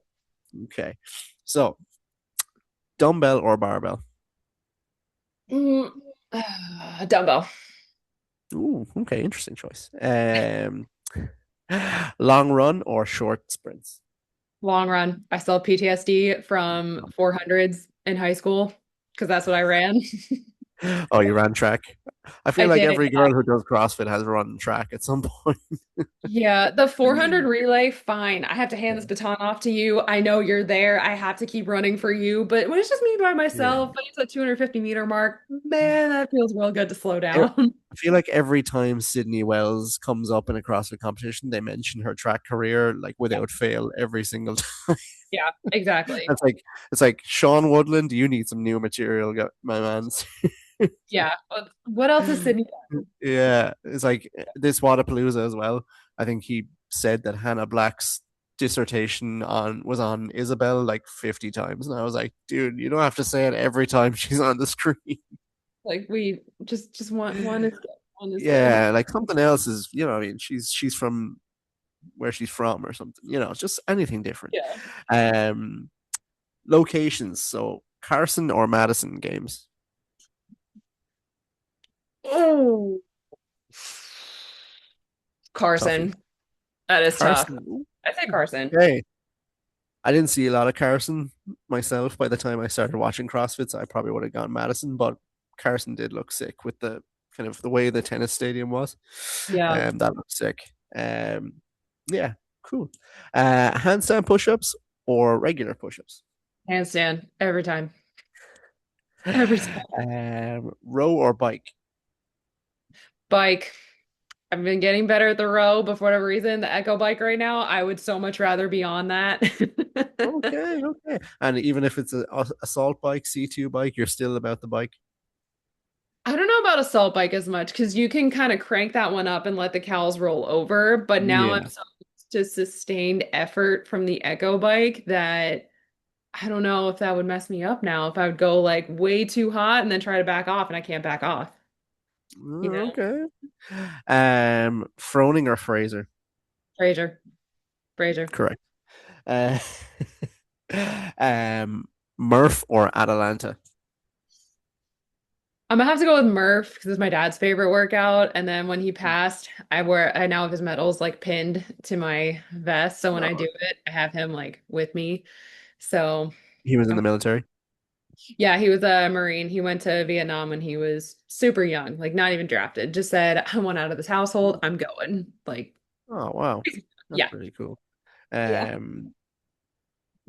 Okay. So Dumbbell or barbell? Mm, dumbbell. Ooh, okay, interesting choice. Long run or short sprints? Long run. I still have PTSD from 400s in high school because that's what I ran. Oh, you ran track. I I feel like did. every girl who does CrossFit has run track at some point. Yeah, the 400 relay, fine. I have to hand this Yeah. baton off to you. I know you're there. I have to keep running for you. But when it's just me by Yeah. myself, it's a 250-meter mark, man, that feels real good to slow I down. feel like every time Sydney Wells comes up in a CrossFit competition, they mention her track career like without fail every single time. Yeah, exactly. It's like Sean Woodland, you need some new material, my man. Yeah. What else is Sydney? Yeah, it's like this Wodapalooza as well. I think he said that Hannah Black's dissertation on was on Isabel like 50 times. And I was like, dude, you don't have to say it every time she's on the screen. Like we just want one is good. One is good. Yeah, like something else is, I mean, she's from where she's from or something, it's just anything different. Yeah. Um Locations, so Carson or Madison games. Oh, Toughie. Carson. That is tough. Carson. I say Carson. Okay. I didn't see a lot of Carson myself by the time I started watching CrossFit, so I probably would have gone Madison, but Carson did look sick with the kind of the way the tennis stadium was. Yeah. That looked sick. Yeah, cool. Handstand push-ups or regular push-ups? Handstand every time. Every time. Row or bike? Bike. I've been getting better at the row, but for whatever reason, the Echo bike right now, I would so much rather be on that. Okay, okay. And even if it's a assault bike, C2 bike, you're still about the bike. I don't know about assault bike as much because you can kind of crank that one up and let the cows roll over. But now I'm Yeah. so used to sustained effort from the Echo bike that I don't know if that would mess me up now. If I would go like way too hot and then try to back off and I can't back off, you know? Okay. Froning or Fraser? Fraser, Fraser. Correct. Uh, Murph or Atalanta? I'm gonna have to go with Murph because it's my dad's favorite workout. And then when he passed, I now have his medals like pinned to my vest. So when I Oh, do it, I have him like with me. So he was in I'm the military. yeah, he was a Marine. He went to Vietnam when he was super young, like not even drafted. Just said, I want out of this household. I'm going. Like, Oh, wow. That's yeah. really cool. Yeah. Um,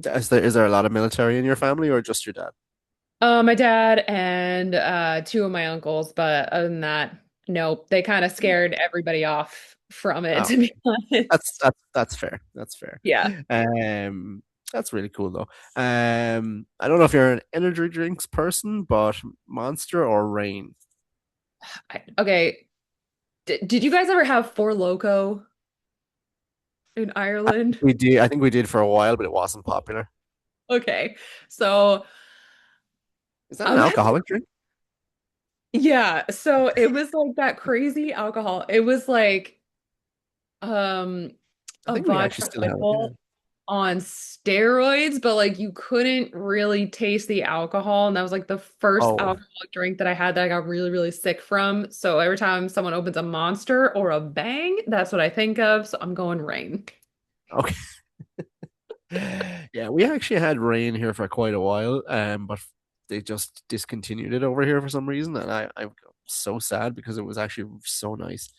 is there a lot of military in your family or just your dad? My dad and two of my uncles, but other than that, nope. They kind of scared everybody off from it, Oh, to be okay. honest. That's fair. That's fair. Yeah. Um, that's really cool though. I don't know if you're an energy drinks person, but Monster or Rain? Okay. Did you guys ever have Four Loko in Ireland? We did. I think we did for a while, but it wasn't popular. Okay. So Is that an I'm gonna have to, alcoholic drink? yeah, so it was like that crazy alcohol. It was like um I a think we actually vodka still Red have it. Yeah. Bull on steroids, but like you couldn't really taste the alcohol. And that was like the first Oh, alcoholic drink that I had that I got really, really sick from. So every time someone opens a Monster or a Bang, that's what I think of. So I'm going Rain. okay. Yeah, we actually had Rain here for quite a while, but they just discontinued it over here for some reason, and I'm so sad because it was actually so nice.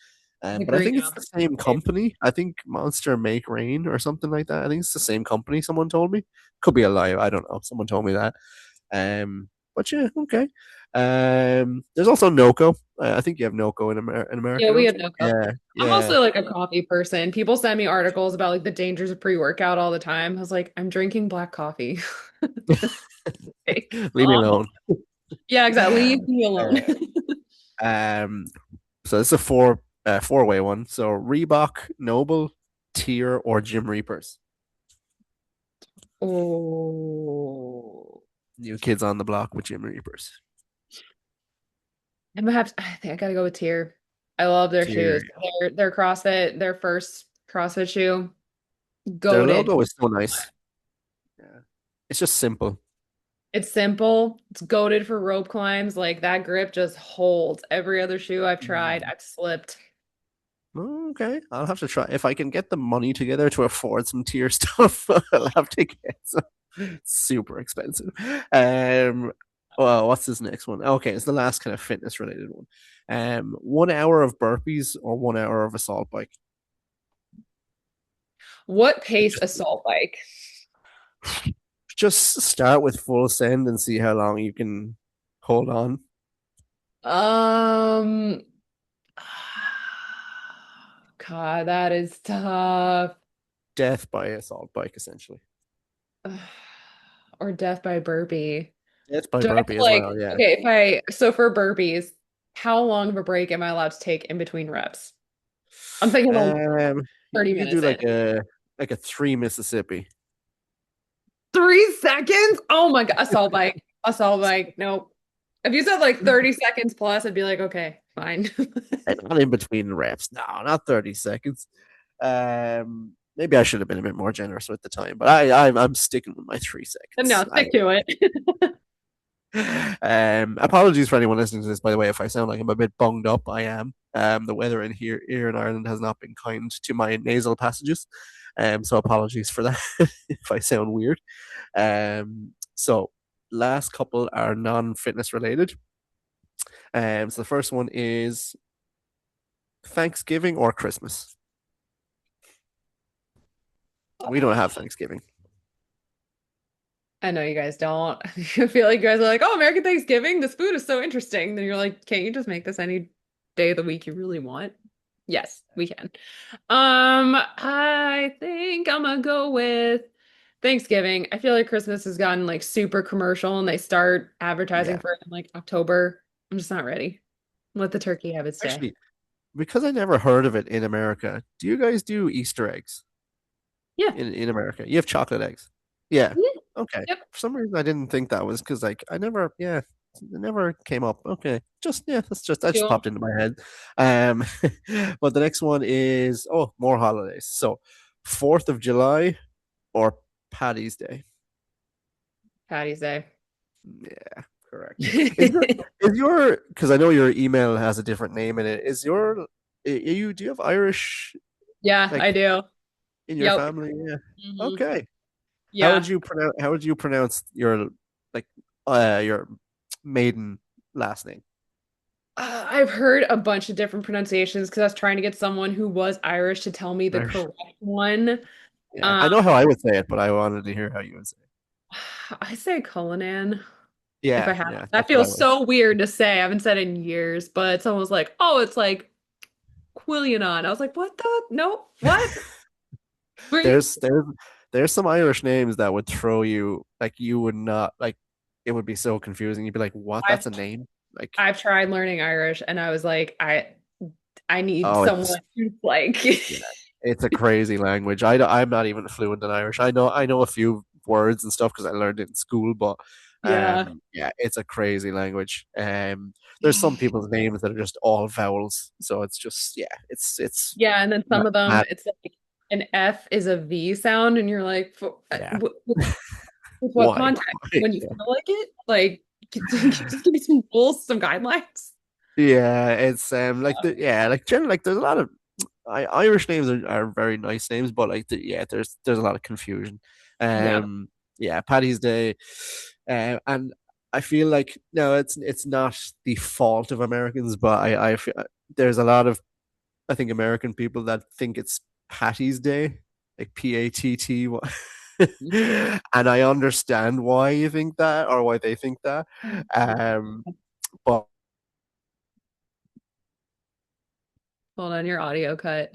The But I green think it's the apple. same company. I think Monster Make Rain or something like that. I think it's the same company. Someone told me. Could be a lie. I don't know. Someone told me that. But yeah, okay. There's also Noco. I think you have Noco in America, Yeah, we don't have you? no cup. Yeah, I'm yeah. also like a coffee person. People send me articles about like the dangers of pre-workout all the time. I was like, I'm drinking black coffee. Like, Leave me alone. yeah, exactly. Leave me Uh, alone. um, so this is a four-way one. So Reebok, Noble, Tier, or Gym Reapers. Oh, New kids on the block with Gym Reapers. I'm gonna have to, I think I gotta go with Tier. I love their Tier. shoes. Their CrossFit, their first CrossFit shoe, Their goated. logo is so nice. Yeah. It's just simple. It's simple. It's goated for rope climbs. Like that grip just holds. Every other shoe I've tried, Mm. I've slipped. Okay, I'll have to try if I can get the money together to afford some tier stuff. I'll have to get some. It's super expensive. Um, well, what's this next one? Okay, it's the last kind of fitness related one. 1 hour of burpees or 1 hour of assault bike. What Like pace assault bike? just start with full send and see how long you can hold on. Um, God, that is tough. Death by assault bike, essentially. Or death by burpee. Death by Do I have to burpee as like, well. Yeah. okay, if I, so for burpees, how long of a break am I allowed to take in between reps? I'm thinking like You 30 could do minutes in. like a three Mississippi. 3 seconds? Oh my God. Assault bike. Assault bike. Nope. If you said like 30 seconds plus, I'd be like, okay, fine. And not in between reps. No, not 30 seconds. Maybe I should have been a bit more generous with the time, but I'm sticking with my 3 seconds. No, stick to it. Apologies for anyone listening to this, by the way, if I sound like I'm a bit bunged up. I am. The weather here in Ireland has not been kind to my nasal passages. So apologies for that if I sound weird. So last couple are non-fitness related. So the first one is Thanksgiving or Christmas. We don't have Thanksgiving. I know you guys don't. I feel like you guys are like, oh, American Thanksgiving, this food is so interesting. Then you're like, can't you just make this any day of the week you really want? Yes, we can. I think I'm gonna go with Thanksgiving. I feel like Christmas has gotten like super commercial and they start advertising Yeah. for it in like October. I'm just not ready. Let the turkey have its day. Actually, because I never heard of it in America, do you guys do Easter eggs Yeah. in America? You have chocolate eggs. Yeah. Yeah. Okay. Yep. For some reason, I didn't think that was because like I never, yeah, it never came up. Okay. Just yeah, that's just that just Cool. popped into my head. Um, but the next one is more holidays. So 4th of July or Paddy's Day. Patty's Day. Yeah, correct. Is your because I know your email has a different name in it. Is your you do you have Irish Yeah, like I do. in your Yep. family? Yeah. Hmm. Okay. Yeah. How would you pronounce like your maiden last name? I've heard a bunch of different pronunciations because I was trying to get someone who was Irish to tell me the Irish. correct one. Yeah, Um, I know how I would say it, but I wanted to hear how you would say it. I say Cullinan if I Yeah, have. yeah, That that's what I feels would. so weird to say. I haven't said it in years, but someone was like, "Oh, it's like Quillianon." I was like, "What the? Nope. What? Were you?" There's there's some Irish names that would throw you like you would not like it would be so confusing. You'd be like, "What? I've That's a name?" Like, I've tried learning Irish, and I was like, I need oh, it's someone who's like, yeah, it's a crazy language. I'm not even fluent in Irish. I know a few words and stuff because I learned it in school, but yeah, yeah, it's a crazy language. There's some people's names that are just all vowels, so it's just yeah, it's yeah, and then some of them, mad. it's like an F is a V sound, and you're like, Yeah, with what why? context? Why? When you feel like it? Like, just give me some rules, some guidelines. Yeah, it's like like generally like there's a lot of Irish names are very nice names, but like yeah, there's a lot of confusion. Yeah. Um, yeah, Paddy's Day, and I feel like no, it's not the fault of Americans, but I feel there's a lot of I think American people that think it's Patty's Day, like PATT, and I understand why you think that or why they think that. But Hold on, your audio cut.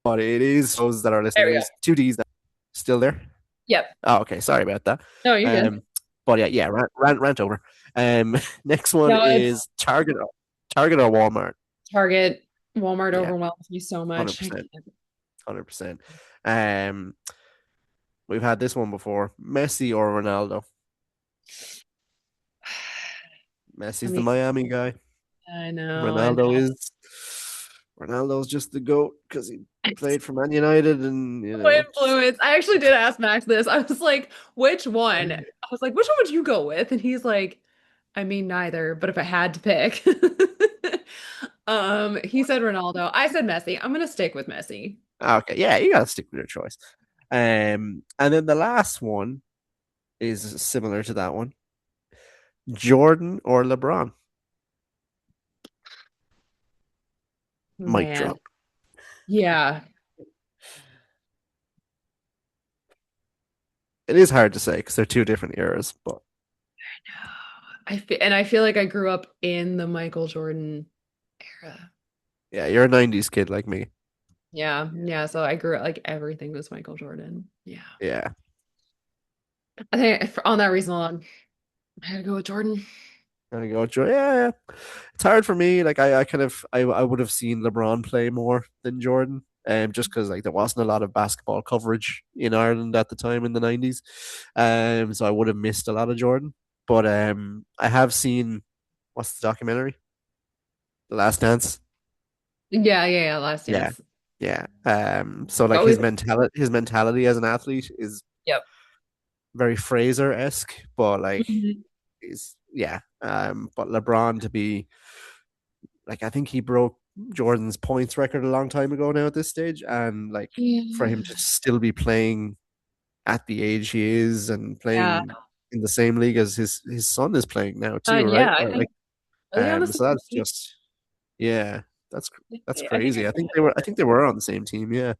it is those that are There listening. It we go. is two D's that still there. Yep. Oh, okay. Sorry about that. No, you're good. Um, but yeah, rant over. Next one No, it's is Target or Walmart. Target. Walmart Yeah, overwhelms me so hundred much. I percent, can't. 100%. Um, we've had this one before. Messi or Ronaldo. I Messi's the mean, Miami guy. I know, I Ronaldo know. is Ronaldo's just the GOAT because he played for Man United and, My just influence. I actually did ask Max this. I was like, which one? I was like, which one would you go with? And he's like, I mean, neither, but if I had to pick. He said Ronaldo. I said Messi. I'm gonna stick with Messi. okay, yeah, you gotta stick with your choice. And then the last one is similar to that one. Jordan or LeBron? Mic Man. drop. Yeah. It is hard to say because they're two different eras, but I feel like I grew up in the Michael Jordan era. yeah, you're a 90s kid like me. Yeah, yeah. So I grew up like everything was Michael Jordan. Yeah. Yeah. I think on that reason alone, I had to go with Jordan. Gotta go, Joe. Yeah, yeah. It's hard for me. Like I kind of I would have seen LeBron play more than Jordan. Just because like there wasn't a lot of basketball coverage in Ireland at the time in the 90s. So I would have missed a lot of Jordan. But I have seen what's the documentary? The Last Dance. Yeah, yeah, yeah. Last Yeah. Dance. Yeah. So like Always. his mentality as an athlete is Yep. very Fraser-esque, but like Mhm. is yeah. But LeBron to be like I think he broke Jordan's points record a long time ago now at this stage, and like for him to Yeah. still be playing at the age he is and Yeah. playing in the same league as his son is playing now too, right? Yeah, I Or like think are they on the so same that's team? just yeah, that's that's I think crazy. I think they were on the same team, yeah.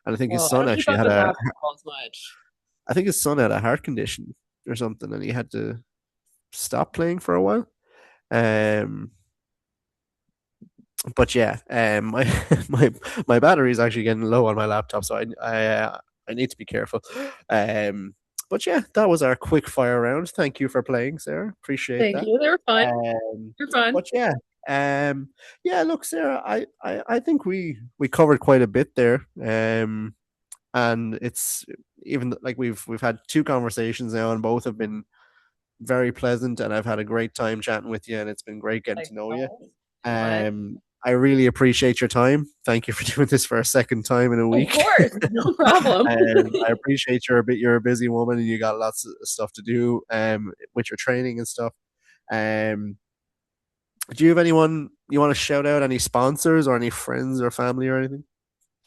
And I think his well, I son don't keep actually up had with a basketball as much. I think his son had a heart condition or something and he had to stop playing for a while. Um but yeah, my my my battery is actually getting low on my laptop, so I need to be careful. But yeah, that was our quick fire round. Thank you for playing, Sarah. Appreciate Thank that. you. They were fun. Um, They're fun. but yeah, yeah. Look, Sarah, I think we covered quite a bit there. And it's even like we've had two conversations now, and both have been very pleasant, and I've had a great time chatting with you, and it's been great getting Like, to know you. oh, what? I really appreciate your time. Thank you for doing this for a second time in a Of week. course, no problem. I appreciate you're a busy woman and you got lots of stuff to do with your training and stuff. Um, do you have anyone you want to shout out? Any sponsors or any friends or family or anything?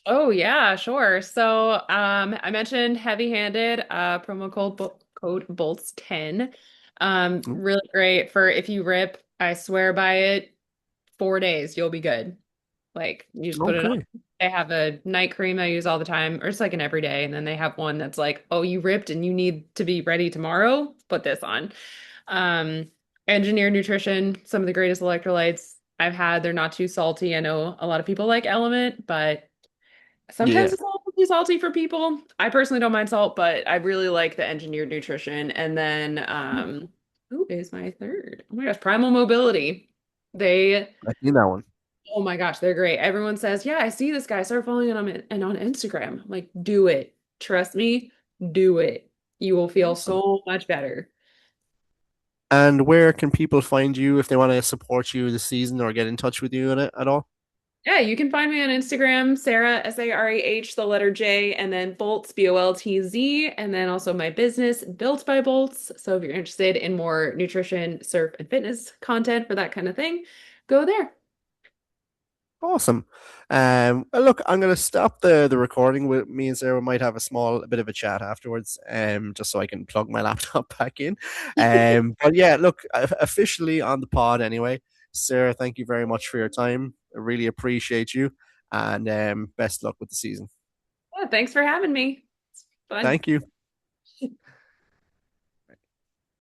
Oh yeah, sure. So I mentioned heavy-handed promo code Boltz 10. Really great for if you rip, I swear by it, 4 days, you'll be good. Like you just put it on. Okay. They have a night cream I use all the time, or it's like an everyday, and then they have one that's like, oh, you ripped and you need to be ready tomorrow, put this on. Um, Engineered nutrition, some of the greatest electrolytes I've had. They're not too salty. I know a lot of people like Element, but sometimes Yeah. it's a little too salty for people. I personally don't mind salt, but I really like the engineered nutrition. And then who is my third? Oh my gosh, Primal Mobility. They I seen that one. Oh my gosh, they're great. Everyone says, "Yeah, I see this guy. Start following him on Instagram." I'm like, do it. Trust me, do it. You will feel Awesome. so much better. And where can people find you if they want to support you this season or get in touch with you at all? Yeah, you can find me on Instagram, Sarah, Sarah, the letter J, and then Boltz, Boltz, and then also my business, Built by Boltz. So if you're interested in more nutrition, surf, and fitness content for that kind of thing, go there. Awesome. Look, I'm gonna stop the recording. With me and Sarah might have a bit of a chat afterwards, just so I can plug my laptop back in. But yeah, look, officially on the pod anyway. Sarah, thank you very much for your time. I really appreciate you, and best luck with the season. Yeah, thanks for having me. It's fun. Thank you.